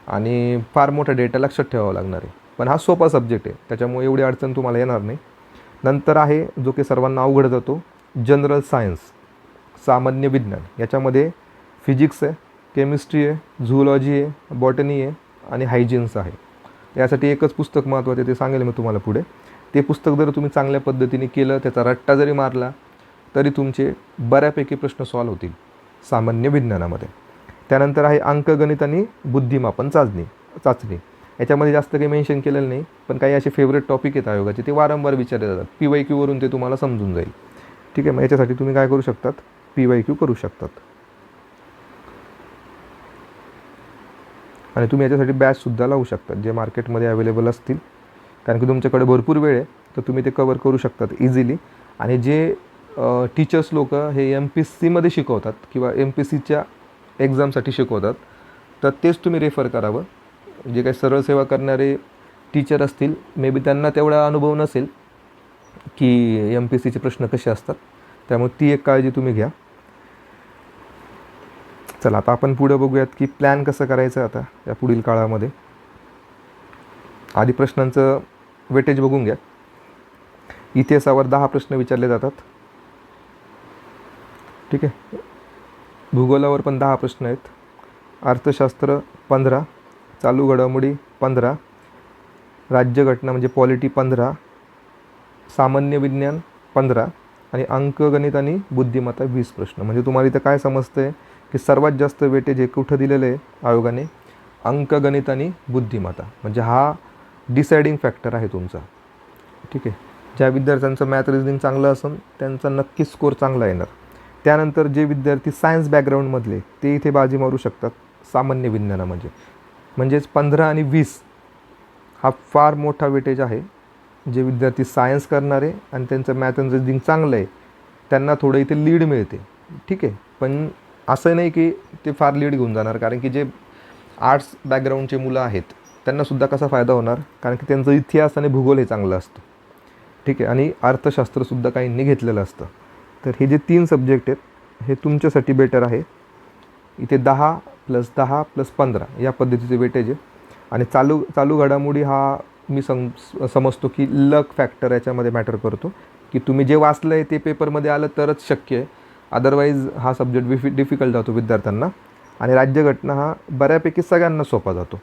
आणि फार मोठा डेटा लक्षात ठेवावा लागणार आहे. पण हा सोपा सब्जेक्ट आहे, त्याच्यामुळे एवढी अडचण तुम्हाला येणार नाही. नंतर आहे जो की सर्वांना अवघड जातो, जनरल सायन्स, सामान्य विज्ञान. याच्यामध्ये फिजिक्स आहे, केमिस्ट्री आहे, झूलॉजी आहे, बॉटनी आहे आणि हायजिन्स आहे. यासाठी एकच पुस्तक महत्त्वाचं आहे, ते सांगेल मी तुम्हाला पुढे. ते पुस्तक जर तुम्ही चांगल्या पद्धतीने केलं, त्याचा रट्टा जरी मारला तरी तुमचे बऱ्यापैकी प्रश्न सॉल्व होतील सामान्य विज्ञानामध्ये. त्यानंतर आहे अंकगणित आणि बुद्धिमापन चाचणी. याच्यामध्ये जास्त काही मेन्शन केलेलं नाही, पण काही असे फेवरेट टॉपिक आहेत आयोगाचे, ते वारंवार विचारले जातात. PYQवरून ते तुम्हाला समजून जाईल. ठीक आहे, मग याच्यासाठी तुम्ही काय करू शकतात, PYQ करू शकतात. आणि तुम्ही याच्यासाठी बॅचसुद्धा लावू शकतात जे मार्केटमध्ये अवेलेबल असतील, कारण की तुमच्याकडे भरपूर वेळ आहे, तर तुम्ही ते कवर करू शकतात इझिली. आणि जे टीचर्स लोक हे MPSCमध्ये शिकवतात किंवा MPSCच्या एक्झामसाठी शिकवतात, तर तेच तुम्ही रेफर करावं. जे काही सरळ सेवा करणारे टीचर असतील, मे बी त्यांना तेवढा अनुभव नसेल की MPSCचे प्रश्न कसे असतात, त्यामुळे ती एक काळजी तुम्ही घ्या. चला आता आपण पुढे बघूयात की प्लॅन कसं करायचं आता या पुढील काळामध्ये. आधी प्रश्नांचं वेटेज बघून घ्या. इतिहासावर 10 प्रश्न विचारले जातात. ठीक आहे, भूगोलावर पण 10 प्रश्न आहेत. अर्थशास्त्र 15, चालू घडामोडी 15, राज्यघटना म्हणजे पॉलिटी 15, सामान्य विज्ञान 15 आणि अंकगणित आणि बुद्धिमत्ता 20 प्रश्न. म्हणजे तुम्हाला इथं काय समजतं आहे की सर्वात जास्त वेटेज हे कुठं दिलेलं आहे आयोगाने, अंकगणित आणि बुद्धिमत्ता. म्हणजे हा डिसाइडिंग फॅक्टर आहे तुमचा. ठीक आहे, ज्या विद्यार्थ्यांचं मॅथ रिजनिंग चांगलं असेल त्यांचा नक्कीच स्कोर चांगला येणार. त्यानंतर जे विद्यार्थी सायन्स बॅकग्राऊंडमधले ते इथे बाजी मारू शकतात सामान्य विज्ञानामध्ये. म्हणजेच 15 आणि 20 हा फार मोठा वेटेज आहे. जे विद्यार्थी सायन्स करणारे आणि त्यांचं मॅथ अँड रिजनिंग चांगलं आहे त्यांना थोडं इथे लीड मिळते. ठीक आहे, पण असं नाही की ते फार लीड घेऊन जाणार, कारण की जे आर्ट्स बॅकग्राऊंडचे मुलं आहेत त्यांनासुद्धा कसा फायदा होणार, कारण की त्यांचं इतिहास आणि भूगोल हे चांगलं असतं. ठीक आहे, आणि अर्थशास्त्रसुद्धा काहींनी घेतलेलं असतं. तर हे जे 3 सब्जेक्ट आहेत हे तुमच्यासाठी बेटर आहे. इथे 10 + 10 + 15 या पद्धतीचे वेटेज आहे. आणि चालू घडामोडी हा मी समजतो की लक फॅक्टर याच्यामध्ये मॅटर करतो, की तुम्ही जे वाचलं आहे ते पेपरमध्ये आलं तरच शक्य आहे. अदरवाईज हा सब्जेक्ट डिफिकल्ट जातो विद्यार्थ्यांना. आणि राज्यघटना हा बऱ्यापैकी सगळ्यांना सोपा जातो.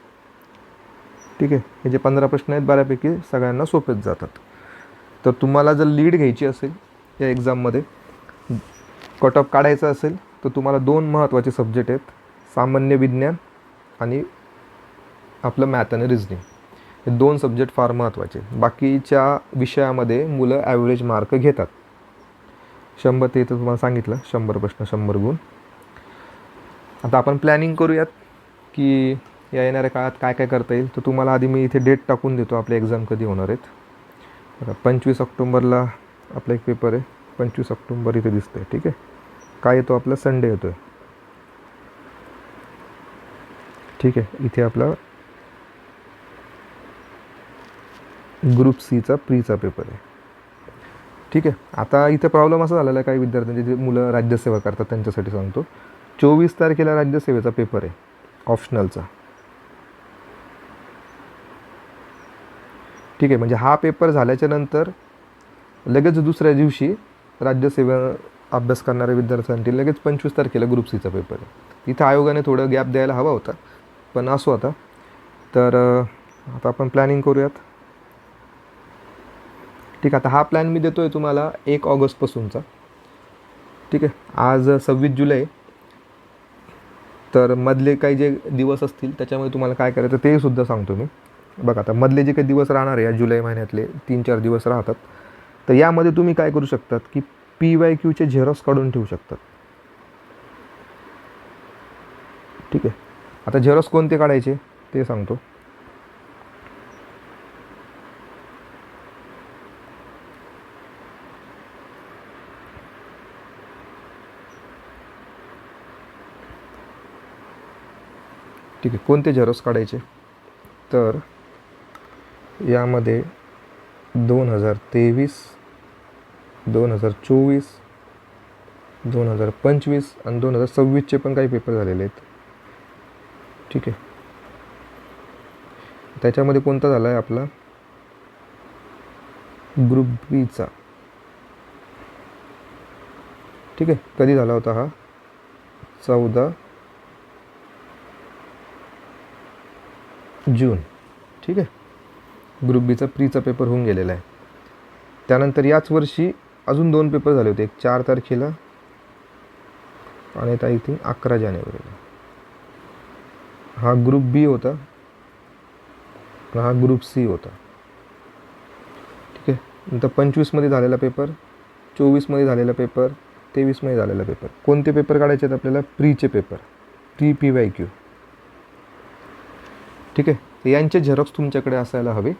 ठीक आहे, हे जे 15 प्रश्न आहेत बऱ्यापैकी सगळ्यांना सोपेच जातात. तर तुम्हाला जर लीड घ्यायची असेल या एक्झाममध्ये, कट ऑफ काढायचा असेल, तर तुम्हाला 2 महत्त्वाचे सब्जेक्ट आहेत, सामान्य विज्ञान आणि आपलं मॅथ आणि रिझनिंग. हे 2 सब्जेक्ट फार महत्त्वाचे. बाकीच्या विषयामध्ये मुलं ॲव्हरेज मार्क घेतात. 100 ते इथं तुम्हाला सांगितलं 100 प्रश्न 100 गुण. आता आपण प्लॅनिंग करूयात की या येणाऱ्या काळात काय काय करता येईल. तर तुम्हाला आधी मी इथे डेट टाकून देतो आपले एक्झाम कधी होणार आहेत. बघा, 25 ऑक्टोबरला आपला एक पेपर आहे. 25 ऑक्टोबर इथे दिसतं आहे. ठीक आहे, काय येतो आपला संडे येतो आहे. ठीक आहे, इथे आपला ग्रुप सीचा प्रीचा पेपर आहे. ठीक आहे, आता इथे प्रॉब्लेम असा झालेला आहे काही विद्यार्थ्यांचे, जे मुलं राज्यसेवा करतात त्यांच्यासाठी सांगतो. 24 तारखेला राज्यसेवेचा पेपर आहे ऑप्शनलचा. ठीक आहे, म्हणजे हा पेपर झाल्याच्या नंतर लगेच दुसऱ्या दिवशी राज्यसेवा अभ्यास करणाऱ्या विद्यार्थ्यांसाठी लगेच 25 तारखेला ग्रुप सीचा पेपर आहे. इथं आयोगाने थोडं गॅप द्यायला हवा होता, पण असो आता. तर आता आपण प्लॅनिंग करूयात. ठीक आहे, आता हा प्लॅन मी देतो आहे तुम्हाला 1 ऑगस्टपासूनचा. ठीक आहे, आज 26 जुलै. तर मधले काही जे दिवस असतील त्याच्यामध्ये तुम्हाला काय करायचं ते सुद्धा सांगतो मी. बघा, आता मधले जे काही दिवस राहणार आहे या जुलै महिन्यातले 3-4 दिवस राहतात. तर यामध्ये तुम्ही काय करू शकतात की PYQचे झेरॉक्स काढून ठेवू शकतात. ठीक आहे, आता झेरॉक्स कोणते काढायचे ते सांगतो. ठीक आहे, कोणते झेरॉक्स काढायचे, तर यामध्ये 2023, 2024, 2025 आणि 2026चे पण काही पेपर झालेले आहेत. ठीक आहे, त्याच्यामध्ये कोणता झाला आहे आपला ग्रुप बीचा. ठीक आहे, कधी झाला होता हा, 14 जून. ठीक आहे, ग्रुप बीचा प्रीचा पेपर होऊन गेलेला आहे. त्यानंतर याच वर्षी अजून 2 पेपर झाले होते, एक 4 तारखेला आणि एक आय थिंक 11 जानेवारीला. हा ग्रुप बी होता, हा ग्रुप सी होता. ठीक आहे, नंतर 25मध्ये झालेला पेपर, 24मध्ये झालेला पेपर, 23मध्ये झालेला पेपर. कोणते पेपर काढायचे आहेत आपल्याला, प्रीचे पेपर, प्री PYQ. ठीक आहे, तर यांचे झेरॉक्स तुमच्याकडे असायला हवे.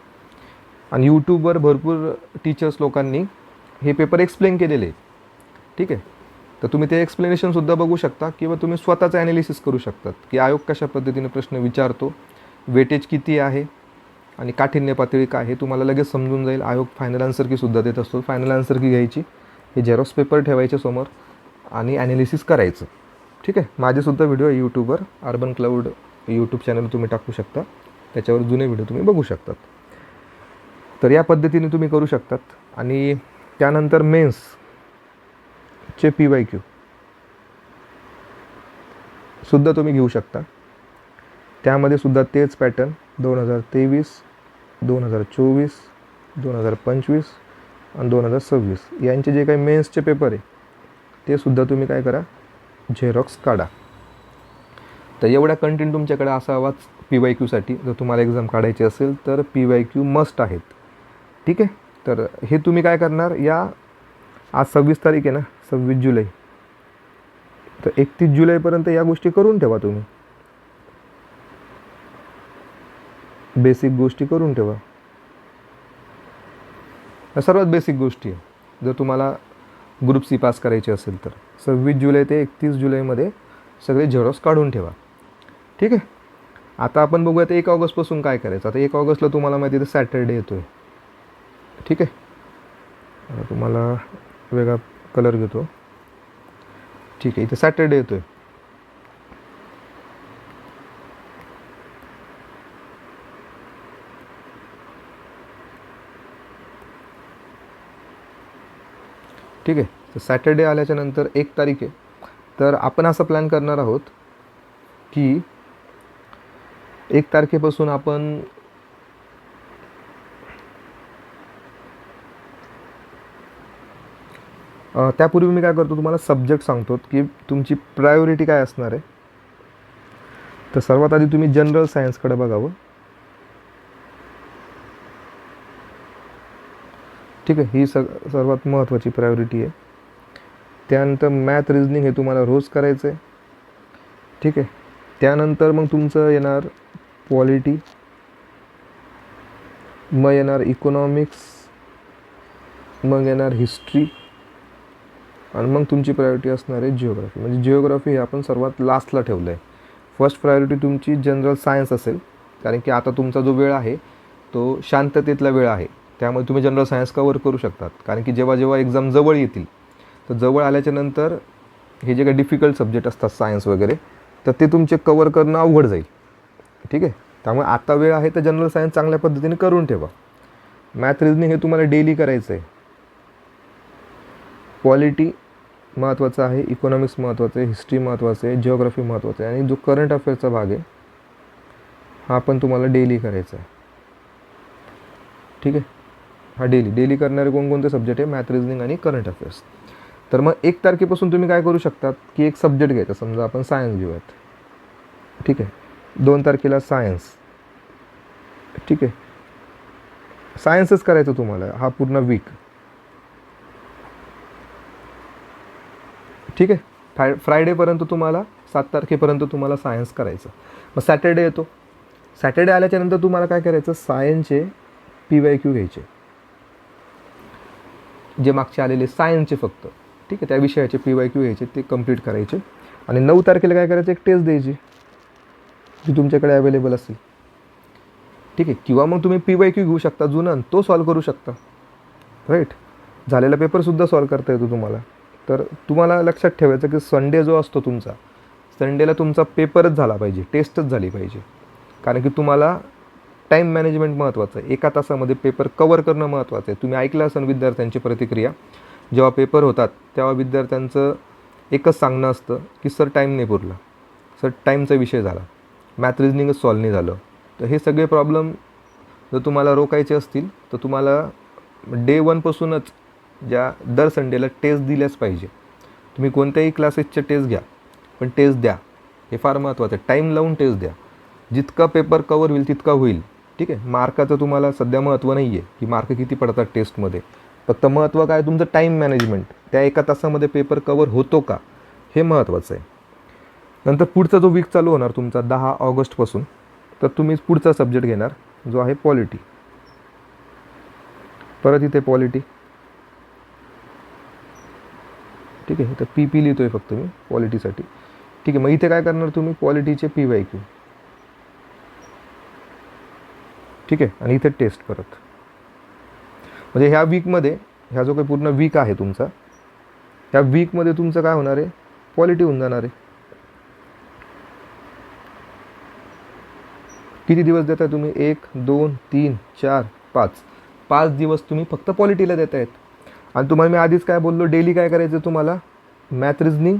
आणि यूट्यूबवर भरपूर टीचर्स लोकांनी हे पेपर एक्सप्लेन केलेले. ठीक आहे, तर तुम्ही ते एक्सप्लेनेशनसुद्धा बघू शकता किंवा तुम्ही स्वतःचं ॲनालिसिस करू शकतात की आयोग कशा पद्धतीने प्रश्न विचारतो, वेटेज किती आहे आणि काठिण्य पातळी काय हे तुम्हाला लगेच समजून जाईल. आयोग फायनल आन्सर कीसुद्धा देत असतो. फायनल आन्सर की घ्यायची, हे झेरॉक्स पेपर ठेवायचे समोर आणि ॲनालिसिस करायचं. ठीक आहे, माझेसुद्धा व्हिडिओ आहे यूट्यूबवर, अर्बन क्लाउड यूट्यूब चॅनल तुम्ही टाकू शकता, त्याच्यावर जुने व्हिडिओ तुम्ही बघू शकतात. तर या पद्धतीने तुम्ही करू शकतात. आणि त्यानंतर मेन्सचे PYQ सुद्धा तुम्ही घेऊ शकता. त्यामध्ये सुद्धा तेच पॅटर्न 2023, 2024, 2025 आणि 2026 यांचे जे काही मेन्सचे पेपर आहे ते सुद्धा तुम्ही काय करा, झेरॉक्स काढा. तर एवढा कंटेंट तुमच्याकडे असावाच PYQसाठी. जर तुम्हाला एक्झाम काढायची असेल तर PYQ मस्ट आहेत. ठीक आहे, तर हे तुम्ही काय करणार, या आज 26 तारीख आहे ना, 26 जुलै, तर 31 जुलैपर्यंत या गोष्टी करून ठेवा. तुम्ही बेसिक गोष्टी करून ठेवा. सर्वात बेसिक गोष्टी आहे. जर तुम्हाला ग्रुप सी पास करायची असेल तर 26 जुलै ते 31 जुलैमध्ये सगळे झेरॉक्स काढून ठेवा. ठीक आहे, आता आपण बघूयात 1 ऑगस्टपासून काय करायचं. आता 1 ऑगस्टला तुम्हाला माहिती आहे सॅटर्डे येतो आहे. ठीक आहे, आता तुम्हाला वेगळा कलर घेतो. ठीक आहे, इथे सॅटर्डे येतो आहे. ठीक आहे, तर सॅटर्डे आल्याच्या नंतर 1 तारीख आहे. तर आपण असं प्लॅन करणार आहोत की 1 तारखेपासून आपण त्यापूर्वी मी काय करतो तुम्हाला सब्जेक्ट सांगतो की तुमची प्रायोरिटी काय असणार आहे. तर सर्वात आधी तुम्ही जनरल सायन्सकडे बघावं. ठीक आहे, ही सर्वात महत्त्वाची प्रायोरिटी आहे. त्यानंतर मॅथ रिजनिंग हे तुम्हाला रोज करायचं आहे. ठीक आहे, त्यानंतर मग तुमचं येणार पॉलिटी, मग येणार इकॉनॉमिक्स, मग येणार हिस्ट्री, आणि मग तुमची प्रायोरिटी असणार आहे जिओग्राफी. म्हणजे जिओग्राफी हे आपण सर्वात लास्टला ठेवलं आहे. फर्स्ट प्रायोरिटी तुमची जनरल सायन्स असेल, कारण की आता तुमचा जो वेळ आहे तो शांततेतला वेळ आहे. त्यामुळे तुम्ही जनरल सायन्स कवर करू शकतात. कारण की जेव्हा जेव्हा एक्झाम जवळ येतील तर जवळ आल्याच्या नंतर हे जे काही डिफिकल्ट सब्जेक्ट असतात सायन्स वगैरे, तर ते तुमचे कवर करणं अवघड जाईल. ठीक आहे, त्यामुळे आता वेळ आहे तर जनरल सायन्स चांगल्या पद्धतीने करून ठेवा. मॅथ रिजनिंग हे तुम्हाला डेली करायचं आहे. पॉलिटी महत्त्वाचं आहे, इकॉनॉमिक्स महत्त्वाचं आहे, हिस्ट्री महत्त्वाचं आहे, जिओग्राफी महत्त्वाचं आहे, आणि जो करंट अफेअर्सचा भाग आहे हा पण तुम्हाला डेली करायचा आहे. ठीक आहे, हा डेली करणारे कोणकोणते सब्जेक्ट आहे, मॅथ रिजनिंग आणि करंट अफेअर्स. तर मग 1 तारखेपासून तुम्ही काय करू शकतात की एक सब्जेक्ट घ्यायचा. समजा आपण सायन्स घेऊयात. ठीक आहे, 2 तारखेला सायन्स. ठीक आहे, सायन्सच करायचं तुम्हाला हा पूर्ण वीक. ठीक आहे, फ्रायडेपर्यंत तुम्हाला 7 तारखेपर्यंत तुम्हाला सायन्स करायचं. मग सॅटर्डे येतो. सॅटर्डे आल्याच्या नंतर तुम्हाला काय करायचं, सायन्सचे PYQ घ्यायचे, जे मागचे आलेले सायन्सचे फक्त. ठीक आहे, त्या विषयाचे PYQ घ्यायचे, ते कंप्लीट करायचे. आणि 9 तारखेला काय करायचं, एक टेस्ट द्यायची जी तुमच्याकडे अवेलेबल असेल. ठीक आहे, किंवा मग तुम्ही PYQ घेऊ शकता जुना, तो सॉल्व करू शकता. राईट, झालेला पेपरसुद्धा सॉल्व करता येतो तुम्हाला. तर तुम्हाला लक्षात ठेवायचं की संडे जो असतो तुमचा, संडेला तुमचा पेपरच झाला पाहिजे, टेस्टच झाली पाहिजे. कारण की तुम्हाला टाईम मॅनेजमेंट महत्त्वाचं आहे. 1 तासामध्ये पेपर कवर करणं महत्त्वाचं आहे. तुम्ही ऐकलं असेल विद्यार्थ्यांची प्रतिक्रिया, जेव्हा पेपर होतात तेव्हा विद्यार्थ्यांचं एकच सांगणं असतं की सर टाईम नाही पुरला, सर टाईमचा विषय झाला, मॅथ रिजनिंगच सॉल्व नाही झालं. तर हे सगळे प्रॉब्लेम जर तुम्हाला रोखायचे असतील तर तुम्हाला डे 1पासूनच ज्या दर संडेला टेस्ट दिल्याच पाहिजे. तुम्ही कोणत्याही क्लासेसच्या टेस्ट घ्या, पण टेस्ट द्या, हे फार महत्त्वाचं आहे. टाईम लावून टेस्ट द्या. जितका पेपर कवर होईल तितका होईल. ठीक आहे, मार्काचं तुम्हाला सध्या महत्त्व नाही आहे की मार्क किती पडतात टेस्टमध्ये. फक्त महत्त्व काय, तुमचं टाईम मॅनेजमेंट, त्या 1 तासामध्ये पेपर कवर होतो का, हे महत्त्वाचं आहे. नंतर पुढचा जो वीक चालू होणार तुमचा 10 ऑगस्टपासून, तर तुम्ही पुढचा सब्जेक्ट घेणार जो आहे पॉलिटी. परत इथे पॉलिटी. ठीक आहे, तर PP लिहितो आहे फक्त मी पॉलिटीसाठी. ठीक आहे, मग इथे काय करणार तुम्ही, पॉलिटीचे PYQ. ठीक आहे, आणि इथे टेस्ट परत. म्हणजे ह्या वीकमध्ये, ह्या जो काही पूर्ण वीक आहे तुमचा, ह्या वीकमध्ये तुमचं काय होणार आहे, पॉलिटी होऊन जाणार आहे. किती दिवस देताय तुम्ही, 1 2 3 4 5 5 दिवस तुम्ही फक्त पॉलिटीला देत आहेत. आणि तुम्हाला मी आधीच काय बोललो, डेली काय करायचं तुम्हाला, मॅथ रिजनिंग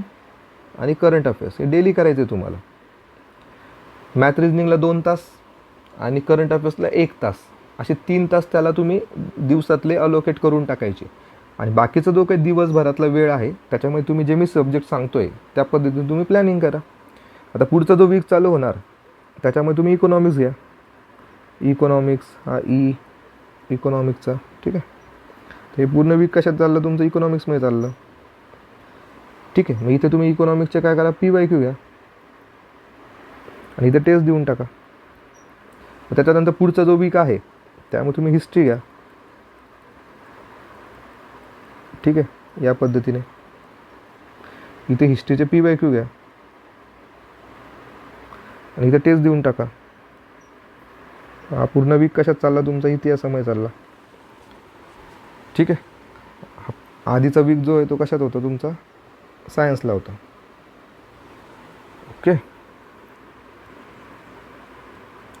आणि करंट अफेअर्स हे डेली करायचं आहे तुम्हाला. मॅथ रिजनिंगला 2 तास आणि करंट अफेअर्सला 1 तास, असे 3 तास त्याला तुम्ही दिवसातले अलोकेट करून टाकायचे. आणि बाकीचा जो काही दिवसभरातला वेळ आहे त्याच्यामध्ये तुम्ही जे मी सब्जेक्ट सांगतो आहे त्या पद्धतीने तुम्ही प्लॅनिंग करा. आता पुढचा जो वीक चालू होणार त्याच्यामध्ये तुम्ही इकॉनॉमिक्स घ्या. इकॉनॉमिक्स हा इकॉनॉमिक्सचा. ठीक आहे, हे पूर्ण वीक कशात चाललं तुमचं, इकॉनॉमिक्समध्ये चाललं. ठीक आहे, मग इथे तुम्ही इकॉनॉमिक्सचे काय करा, PYQ घ्या आणि इथे टेस्ट देऊन टाका. त्याच्यानंतर पुढचा जो वीक आहे त्यामुळे तुम्ही हिस्ट्री घ्या. ठीक आहे, या पद्धतीने इथे हिस्ट्रीचे PYQ घ्या आणि इथे टेस्ट देऊन टाका. हा पूर्ण वीक कशात चालला तुमचा, इतिहासामध्ये चालला. ठीक आहे. आधीचा वीक जो आहे तो कशात होता तुमचा, सायन्सला होता. ओके.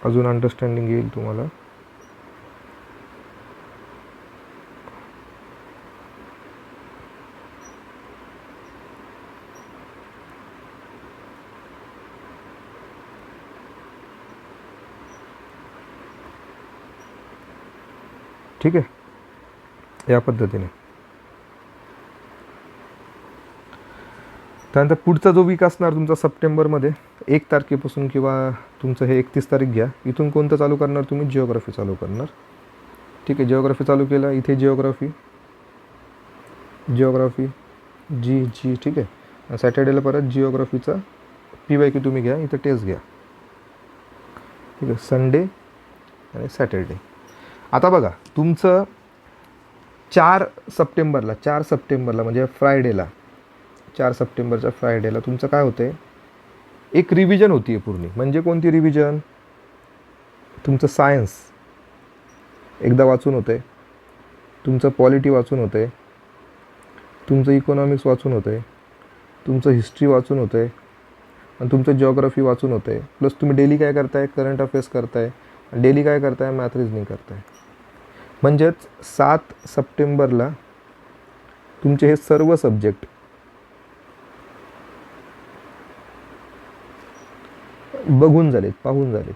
अजून अंडरस्टँडिंग येईल तुम्हाला. ठीक आहे, या पद्धतीने. त्यानंतर पुढचा जो वीक असणार तुमचा सप्टेंबरमध्ये 1 तारखेपासून, किंवा तुमचं हे 31 तारीख घ्या, इथून कोणतं चालू करणार तुम्ही, जिओग्राफी चालू करणार. ठीक आहे, जिओग्राफी चालू केलं. इथे जिओग्राफी जी. ठीक आहे. सॅटर्डेला परत जिओग्राफीचा PYQ तुम्ही घ्या, इथं टेस्ट घ्या. ठीक आहे, संडे आणि सॅटर्डे. आता बघा तुमचं 4 सप्टेंबरला म्हणजे फ्रायडेला, 4 सप्टेंबरच्या फ्रायडेला तुमचं काय होतं आहे, एक रिव्हिजन होती आहे पूर्ण. म्हणजे कोणती रिव्हिजन, तुमचं सायन्स एकदा वाचून होतं आहे, तुमचं पॉलिटी वाचून होतं आहे, तुमचं इकॉनॉमिक्स वाचून होतं आहे, तुमचं हिस्ट्री वाचून होतं आहे, आणि तुमचं जिओग्राफी वाचून होतं आहे. प्लस तुम्ही डेली काय करताय, करंट अफेअर्स करताय, आणि डेली काय करताय, मॅथ रिजनिंग करताय. म्हणजेच 7 सप्टेंबरला तुमचे हे सर्व सब्जेक्ट पाहून झालेत.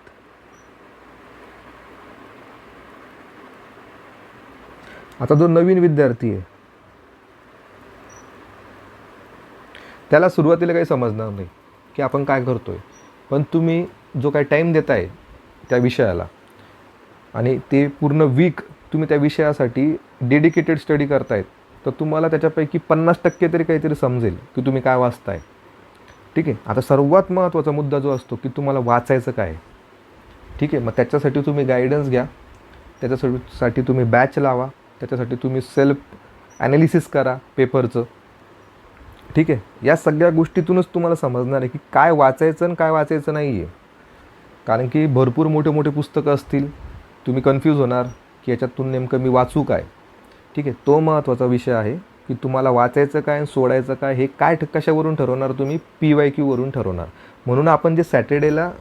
आता जो नवीन विद्यार्थी आहे त्याला सुरुवातीला काही समजणार नाही की आपण काय करतोय, पण तुम्ही जो काही टाईम देताय त्या विषयाला, आणि ते पूर्ण वीक तुम्ही त्या विषयासाठी डेडिकेटेड स्टडी करतायत, तर तुम्हाला त्याच्यापैकी 50% तरी काहीतरी समजेल की तुम्ही काय वाचताय. ठीक आहे. आता सर्वात महत्त्वाचा मुद्दा जो असतो की तुम्हाला वाचायचं काय. ठीक आहे. मग त्याच्यासाठी तुम्ही गायडन्स घ्या, त्याच्यासाठी तुम्ही बॅच लावा, त्याच्यासाठी तुम्ही सेल्फ ॲनालिसिस करा पेपरचं. ठीक आहे. या सगळ्या गोष्टीतूनच तुम्हाला समजणार आहे की काय वाचायचं आणि काय वाचायचं नाही आहे. कारण की भरपूर मोठे मोठे पुस्तकं असतील, तुम्ही कन्फ्यूज होणार की याच्यातून नेमकं मी वाचू काय. ठीक आहे. तो महत्त्वाचा विषय आहे की तुम्हाला वाचायचं काय, सोडायचं काय, हे काय कशावरून ठरवणार तुम्ही, PYQवरून ठरवणार. म्हणून आपण जे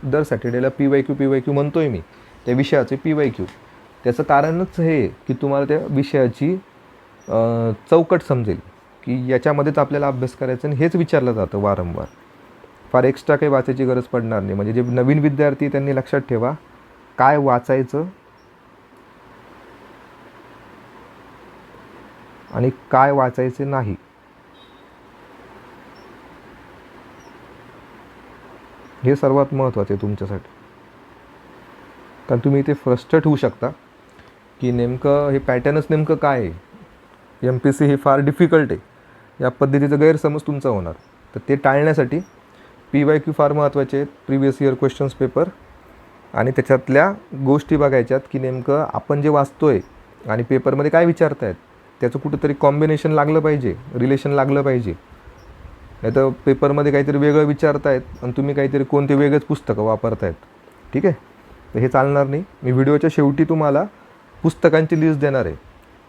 दर सॅटर्डेला PYQ म्हणतोय मी, त्या विषयाचे PYQ, त्याचं कारणच हे की तुम्हाला त्या विषयाची चौकट समजेल की याच्यामध्येच आपल्याला अभ्यास करायचा, आणि हेच विचारलं जातं वारंवार. फार एक्स्ट्रा काही वाचायची गरज पडणार नाही. म्हणजे जे नवीन विद्यार्थी त्यांनी लक्षात ठेवा, काय वाचायचं आणि काय वाचायचे नाही. हे सर्वात महत्त्वाचे आहे तुमच्यासाठी. कारण तुम्ही इथे फ्रस्ट्रेट होऊ शकता की नेमकं हे पॅटर्नच नेमकं काय आहे, MPSC हे फार डिफिकल्ट आहे, या पद्धतीचा गैरसमज तुमचा होणार. तर ते टाळण्यासाठी PYQ फार महत्त्वाचे आहेत, प्रिव्हियस इयर क्वेश्चन्स पेपर, आणि त्याच्यातल्या गोष्टी बघायच्यात की नेमकं आपण जे वाचतोय आणि पेपरमध्ये काय विचारतायत त्याचं कुठंतरी कॉम्बिनेशन लागलं पाहिजे, रिलेशन लागलं पाहिजे. नाही तर पेपरमध्ये काहीतरी वेगळं विचारतायत आणि तुम्ही काहीतरी कोणते वेगळेच पुस्तकं वापरतायत. ठीक आहे. तर हे चालणार नाही. मी व्हिडिओच्या शेवटी तुम्हाला पुस्तकांची लिस्ट देणार आहे,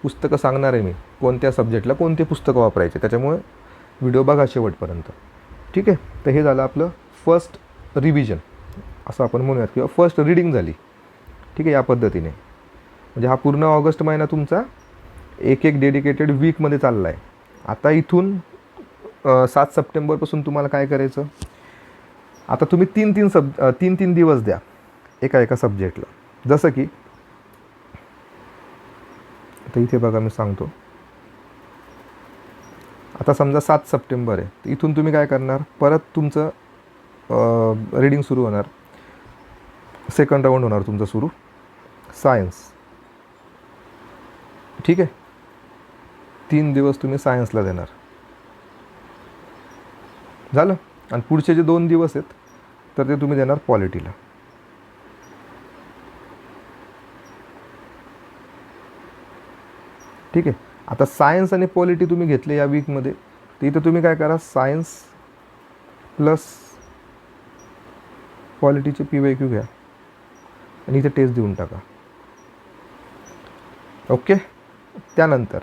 पुस्तकं सांगणार आहे मी कोणत्या सब्जेक्टला कोणते पुस्तकं वापरायचे, त्याच्यामुळे व्हिडिओ बघा शेवटपर्यंत. ठीक आहे. तर हे झालं आपलं फर्स्ट रिव्हिजन असं आपण म्हणूयात, किंवा फर्स्ट रीडिंग झाली. ठीक आहे. या पद्धतीने म्हणजे हा पूर्ण ऑगस्ट महिना तुमचा एक डेडिकेटेड वीकमध्ये चालला आहे. आता इथून 7 सप्टेंबरपासून तुम्हाला काय करायचं, आता तुम्ही 3 दिवस द्या एका सब्जेक्टला. जसं की आता इथे बघा मी सांगतो, आता समजा 7 सप्टेंबर आहे, तर इथून तुम्ही काय करणार, परत तुमचं रीडिंग सुरू होणार, सेकंड राऊंड होणार तुमचं सुरू, सायन्स. ठीक आहे. 3 दिवस तुम्ही सायन्सला देणार, झालं. आणि पुढचे जे 2 दिवस आहेत तर ते तुम्ही देणार पॉलिटीला. ठीक आहे. आता सायन्स आणि पॉलिटी तुम्ही घेतले या वीकमध्ये, तर इथं तुम्ही काय करा, सायन्स प्लस पॉलिटीचे PYQ घ्या. आणि इथे टेस्ट देऊन टाका. ओके. त्यानंतर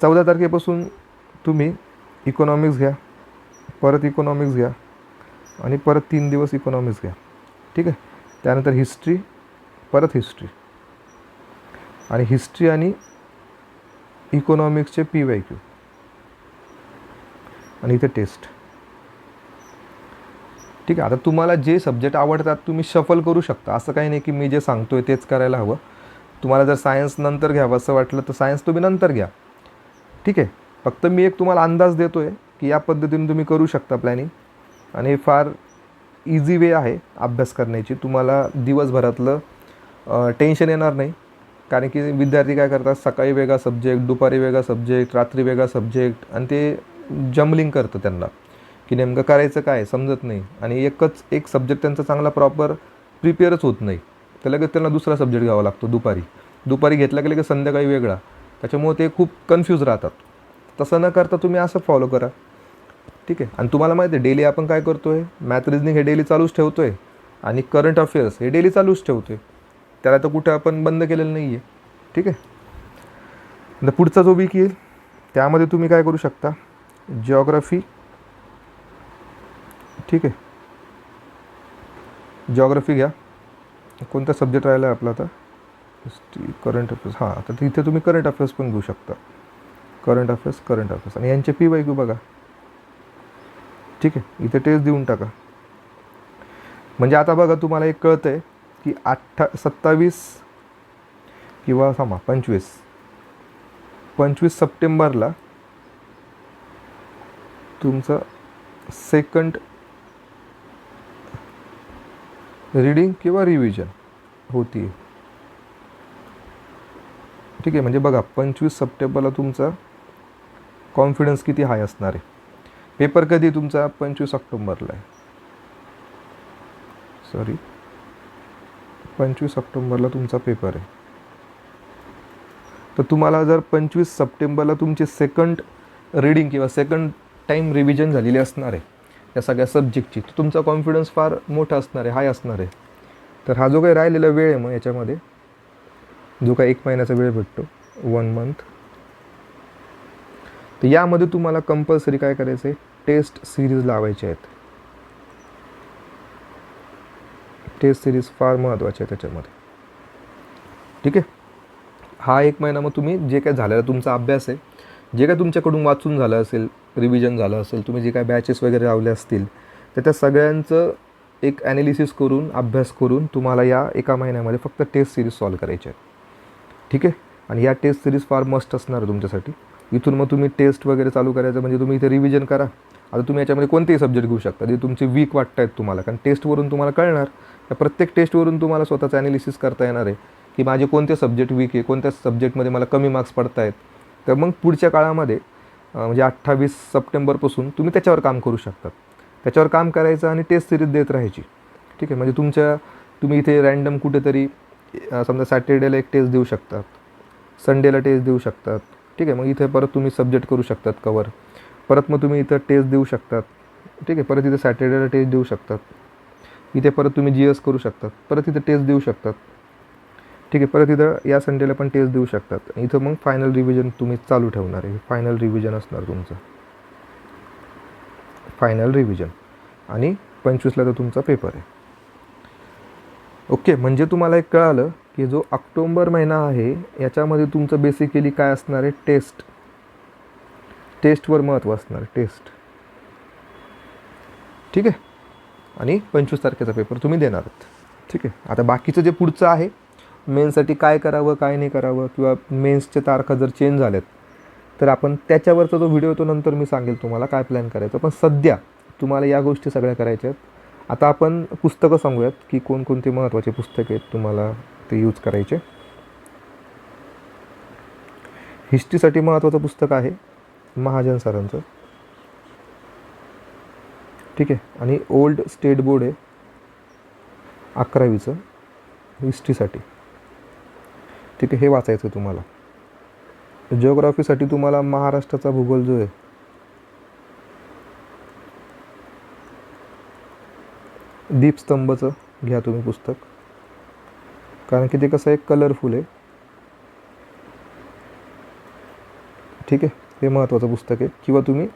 14 तारखेपासून तुम्ही इकॉनॉमिक्स घ्या, परत इकॉनॉमिक्स घ्या आणि परत 3 दिवस इकॉनॉमिक्स घ्या. ठीक आहे. त्यानंतर हिस्ट्री, परत हिस्ट्री आणि हिस्ट्री आणि इकॉनॉमिक्सचे PYQ आणि इथे टेस्ट. ठीक आहे. आता तुम्हाला जे सब्जेक्ट आवडतात तुम्ही शफल करू शकता. असं काही नाही की मी जे सांगतोय तेच करायला हवं. तुम्हाला जर सायन्स नंतर घ्यावं असं वाटलं तर सायन्स तुम्ही नंतर घ्या. ठीक आहे. फक्त मी एक तुम्हाला अंदाज देतो आहे की या पद्धतीने तुम्ही करू शकता प्लॅनिंग. आणि हे फार इझी वे आहे अभ्यास करण्याची. तुम्हाला दिवसभरातलं टेन्शन येणार नाही. कारण की विद्यार्थी काय करतात, सकाळी वेगळा सब्जेक्ट, दुपारी वेगळा सब्जेक्ट, रात्री वेगळा सब्जेक्ट आणि ते जम्बलिंग करतं त्यांना की नेमकं करायचं काय समजत नाही. आणि एक सब्जेक्ट त्यांचा चांगला प्रॉपर प्रिपेअरच होत नाही. तर लगेच त्यांना दुसरा सब्जेक्ट घ्यावा लागतो दुपारी घेतला की लगेच संध्याकाळी वेगळा. त्याच्यामुळे ते खूप कन्फ्यूज राहतात. तसं न करता तुम्ही असं फॉलो करा. ठीक आहे. आणि तुम्हाला माहिती आहे डेली आपण काय करतो आहे, मॅथ रिजनिंग हे डेली चालूच ठेवतो आहे आणि करंट अफेअर्स हे डेली चालूच ठेवतो आहे. त्याला तर कुठे आपण बंद केलेलं नाही आहे. ठीक आहे. तर पुढचा जो वीक येईल त्यामध्ये तुम्ही काय करू शकता, जिओग्राफी. ठीक आहे. जिओग्राफी घ्या. कोणता सब्जेक्ट राहिला आहे आपला आता, हिस्ट्री, करंट अफेअर्स. हां, तर तिथे तुम्ही करंट अफेअर्स पण घेऊ शकता. करंट अफेअर्स आणि यांचे PYQ बघा. ठीक आहे. इथे टेस्ट देऊन टाका. म्हणजे आता बघा तुम्हाला एक कळतं आहे की 27 किंवा 25 सप्टेंबरला तुमचं सेकंड रीडिंग किंवा रिव्हिजन होती. ठीक आहे. म्हणजे बघा 25 सप्टेंबरला तुमचा कॉन्फिडन्स किती हाय असणार आहे. पेपर कधी तुमचा 25 ऑक्टोंबरला आहे. 25 ऑक्टोंबरला तुमचा पेपर आहे. तर तुम्हाला जर 25 सप्टेंबरला तुमची सेकंड रीडिंग किंवा सेकंड टाईम रिव्हिजन झालेली असणार आहे या सगळ्या सब्जेक्टची, तर तुमचा कॉन्फिडन्स फार मोठा असणार आहे, हाय असणार आहे. तर हा जो काही राहिलेला वेळ आहे मग याच्यामध्ये जो काही 1 महिन्याचा वेळ भेटतो, 1 मंथ, तर यामध्ये तुम्हाला कंपल्सरी काय करायचं आहे, टेस्ट सिरीज लावायचे आहेत. टेस्ट सिरीज फार महत्त्वाचे आहे त्याच्यामध्ये. ठीक आहे. हा 1 महिना मग तुम्ही जे काय झालेला तुमचा अभ्यास आहे, जे काय तुमच्याकडून वाचून झालं असेल, रिव्हिजन झालं असेल, तुम्ही जे काय बॅचेस वगैरे लावले असतील, तर त्या सगळ्यांचं एक ॲनालिसिस करून अभ्यास करून तुम्हाला या 1 महिन्यामध्ये फक्त टेस्ट सिरीज सॉल्व करायचे आहेत. ठीक आहे. आणि या टेस्ट सिरीज फार मस्ट असणार आहे तुमच्यासाठी. इथून मग तुम्ही टेस्ट वगैरे चालू करायचं म्हणजे तुम्ही इथे रिव्हिजन करा. आता तुम्ही याच्यामध्ये कोणतेही सब्जेक्ट घेऊ शकता जे तुमचे वीक वाटत आहेत तुम्हाला, कारण टेस्टवरून तुम्हाला कळणार, त्या प्रत्येक टेस्टवरून तुम्हाला स्वतःचं ॲनालिसिस करता येणार आहे की माझे कोणते सब्जेक्ट वीक आहे, कोणत्या सब्जेक्टमध्ये मला कमी मार्क्स पडत आहेत. तर मग पुढच्या काळामध्ये म्हणजे 28 सप्टेंबरपासून तुम्ही त्याच्यावर काम करू शकतात. त्याच्यावर काम करायचं आणि टेस्ट सिरीज देत राहायची. ठीक आहे. म्हणजे तुम्ही इथे रँडम कुठेतरी समजा सॅटर्डेला एक टेस्ट देऊ शकतात, संडेला टेस्ट देऊ शकतात. ठीक आहे. मग इथे परत तुम्ही सब्जेक्ट करू शकतात कवर, परत मग तुम्ही इथं टेस्ट देऊ शकतात. ठीक आहे. परत इथे सॅटर्डेला टेस्ट देऊ शकतात. इथे परत तुम्ही GS करू शकतात, परत इथे टेस्ट देऊ शकतात. ठीक आहे. परत इथं या संडेला पण टेस्ट देऊ शकतात. इथं मग फायनल रिव्हिजन तुम्ही चालू ठेवणार आहे. फायनल रिव्हिजन असणार तुमचं, फायनल रिव्हिजन. आणि 25ला तर तुमचा पेपर आहे. ओके. म्हणजे तुम्हाला एक कळालं की जो ऑक्टोंबर महिना आहे याच्यामध्ये तुमचं बेसिकली काय असणार आहे, टेस्टवर महत्त्व असणार आहे, टेस्ट. ठीक आहे. आणि 25 तारखेचा पेपर तुम्ही देणार आहात. ठीक आहे. आता बाकीचं जे पुढचं आहे, मेन्ससाठी काय करावं काय नाही करावं, किंवा मेन्सच्या तारखा जर चेंज झाल्यात तर आपण त्याच्यावरचा जो व्हिडिओ तो नंतर मी सांगेल तुम्हाला काय प्लॅन करायचं. पण सध्या तुम्हाला या गोष्टी सगळ्या करायच्या आहेत. आता आपण पुस्तकं सांगूयात की कोणकोणते महत्त्वाचे पुस्तक आहेत तुम्हाला ते यूज करायचे. हिस्ट्रीसाठी महत्त्वाचं पुस्तक आहे महाजन सरांचं. ठीक आहे. आणि ओल्ड स्टेट बोर्ड आहे 11वीचं हिस्ट्रीसाठी. ठीक आहे. हे वाचायचं तुम्हाला. जिओग्राफीसाठी तुम्हाला महाराष्ट्राचा भूगोल जो आहे दीपस्तंभचं घ्या तुम्ही पुस्तक. कारण की ते कसं आहे, कलरफुल आहे. ठीक आहे, हे महत्त्वाचं पुस्तक आहे. किंवा तुम्ही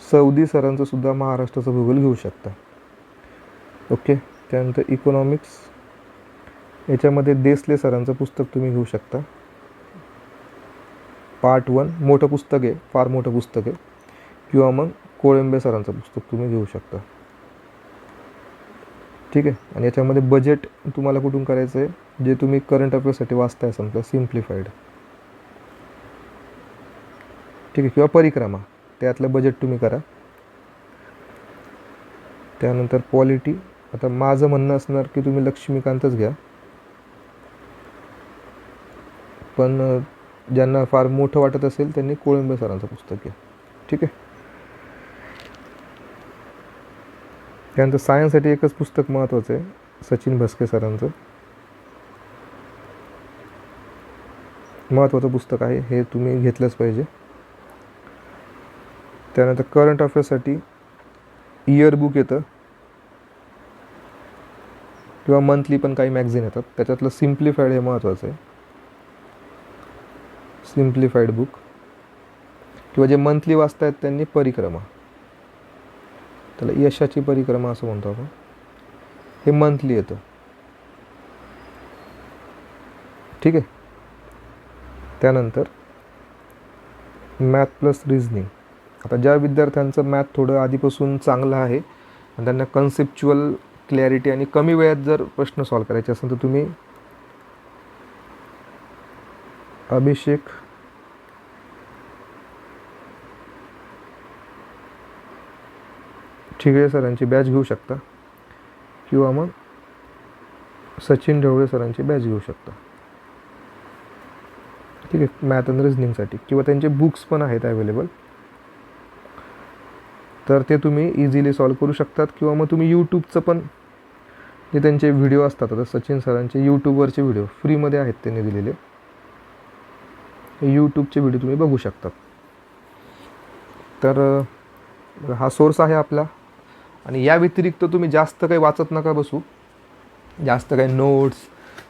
सौदी सरांचं सुद्धा महाराष्ट्राचं भूगोल घेऊ शकता. ओके. त्यानंतर इकॉनॉमिक्स, याच्यामध्ये देसले सरांचं पुस्तक तुम्ही घेऊ शकता. पार्ट 1 मोठं पुस्तक आहे, फार मोठं पुस्तक आहे. किंवा मग कोळंबे सरांचं पुस्तक तुम्ही घेऊ शकता. ठीक आहे. आणि याच्यामध्ये बजेट तुम्हाला कुठून करायचं आहे, जे तुम्ही करंट अफेअर्ससाठी वाचताय समजा, सिम्प्लिफाईड. ठीक आहे. किंवा परिक्रमा, त्यातलं बजेट तुम्ही करा. त्यानंतर पॉलिटी, आता माझं म्हणणं असणार की तुम्ही लक्ष्मीकांतच घ्या, पण ज्यांना फार मोठं वाटत असेल त्यांनी कोळंबे सरांचं पुस्तक घ्या. ठीक आहे. त्यानंतर सायन्ससाठी एकच पुस्तक महत्त्वाचं आहे, सचिन भस्के सरांचं. महत्त्वाचं पुस्तक आहे, हे तुम्ही घेतलंच पाहिजे. त्यानंतर करंट अफेअर्ससाठी इयर बुक येतं किंवा मंथली पण काही मॅगझिन येतात, त्याच्यातलं सिम्प्लिफाईड हे महत्त्वाचं आहे. Simplified book. किंवा जे मंथली वाचतायत त्यांनी परिक्रमा, त्याला यशाची परिक्रमा असं म्हणतो आपण, हे मंथली येतं. ठीक आहे. त्यानंतर मॅथ प्लस रिझनिंग. आता ज्या विद्यार्थ्यांचं मॅथ थोडं आधीपासून चांगलं आहे आणि त्यांना कन्सेप्च्युअल क्लॅरिटी आणि कमी वेळात जर प्रश्न सॉल्व करायचे असेल तर तुम्ही अभिषेक ठिगळे सरांची बॅच घेऊ शकता. किंवा मग सचिन ढवळे सरांची बॅच घेऊ शकता. ठीक आहे, मॅथ आणि रिझनिंगसाठी. किंवा त्यांचे बुक्स पण आहेत अवेलेबल, तर ते तुम्ही इझिली सॉल्व करू शकतात. किंवा मग तुम्ही यूट्यूबचं पण, जे त्यांचे व्हिडिओ असतात, आता सचिन सरांचे यूट्यूबवरचे व्हिडिओ फ्रीमध्ये आहेत त्यांनी दिलेले, यूट्यूबचे व्हिडिओ तुम्ही बघू शकतात. तर हा सोर्स आहे आपला. आणि या व्यतिरिक्त तुम्ही जास्त काही वाचत नका बसू, जास्त काही नोट्स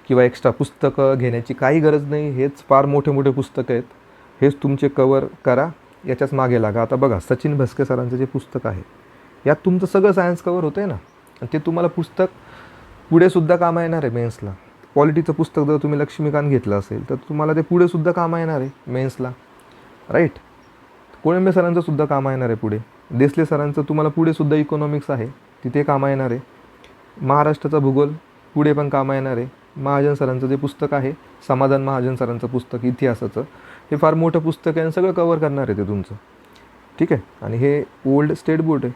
किंवा एक्स्ट्रा पुस्तकं घेण्याची काही गरज नाही. हेच फार मोठे मोठे पुस्तकं आहेत, हेच तुमचे कवर करा, याच्याच मागे लागा. आता बघा, सचिन भस्के सरांचं जे पुस्तक आहे, यात तुमचं सगळं सायन्स कवर होतं आहे ना, आणि ते तुम्हाला पुस्तक पुढेसुद्धा कामा येणार आहे मेन्सला. पॉलिटीचं पुस्तक जर तुम्ही लक्ष्मीकांत घेतलं असेल तर तुम्हाला ते पुढेसुद्धा कामा येणार आहे मेन्सला, राईट. कोळंबे सरांचं सुद्धा कामा येणार आहे पुढे. देसले सरांचं तुम्हाला पुढेसुद्धा इकॉनॉमिक्स आहे, तिथे कामा येणार आहे. महाराष्ट्राचा भूगोल पुढे पण कामा येणार आहे. महाजन सरांचं जे पुस्तक आहे, समाधान महाजन सरांचं पुस्तक इतिहासाचं, हे फार मोठं पुस्तक आहे आणि सगळं कवर करणार आहे ते तुमचं. ठीक आहे. आणि हे ओल्ड स्टेट बोर्ड आहे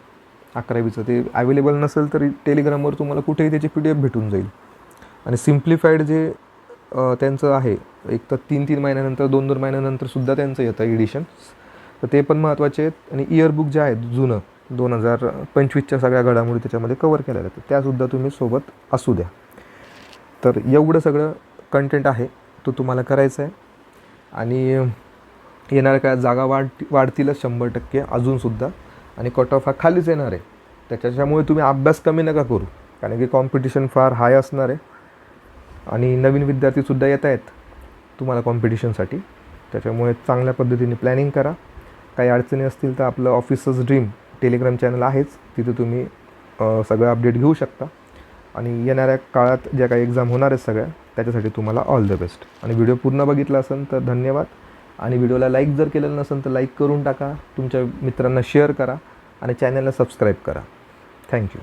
11वीचं, ते अवेलेबल नसेल तरी टेलिग्रामवर तुम्हाला कुठेही त्याची PDF भेटून जाईल. आणि सिम्प्लिफाईड जे त्यांचं आहे, एक तर 3-3 महिन्यानंतर 2-2 महिन्यानंतर सुद्धा त्यांचं येतं एडिशन्स, तर ते पण महत्त्वाचे आहेत. आणि इयर बुक जे आहेत जुनं 2025च्या सगळ्या घडामोडी त्याच्यामध्ये कवर केलेल्या आहेत, त्यासुद्धा तुम्ही सोबत असू द्या. तर एवढं सगळं कंटेंट आहे, तो तुम्हाला करायचं आहे. आणि येणाऱ्या काळात जागा वाढतीलच 100% अजूनसुद्धा. आणि कट ऑफ हा खालीच येणार आहे, त्याच्यामुळे तुम्ही अभ्यास कमी नका करू, कारण की कॉम्पिटिशन फार हाय असणार आहे. आणि नवीन विद्यार्थीसुद्धा येत आहेत तुम्हाला कॉम्पिटिशनसाठी, त्याच्यामुळे चांगल्या पद्धतीने प्लॅनिंग करा. काही अडचणी असतील तर आपलं ऑफिसर्स ड्रीम टेलिग्राम चॅनल आहेच, तिथे तुम्ही सगळं अपडेट घेऊ शकता. आणि येणाऱ्या काळात ज्या काही एक्झाम होणार आहेत सगळ्या, त्याच्यासाठी तुम्हाला ऑल द बेस्ट. आणि व्हिडिओ पूर्ण बघितला असेल तर धन्यवाद. आणि व्हिडिओला लाईक जर केलेलं नसेल तर लाईक करून टाका, तुमच्या मित्रांना शेअर करा आणि चॅनलला सबस्क्राईब करा. थँक्यू.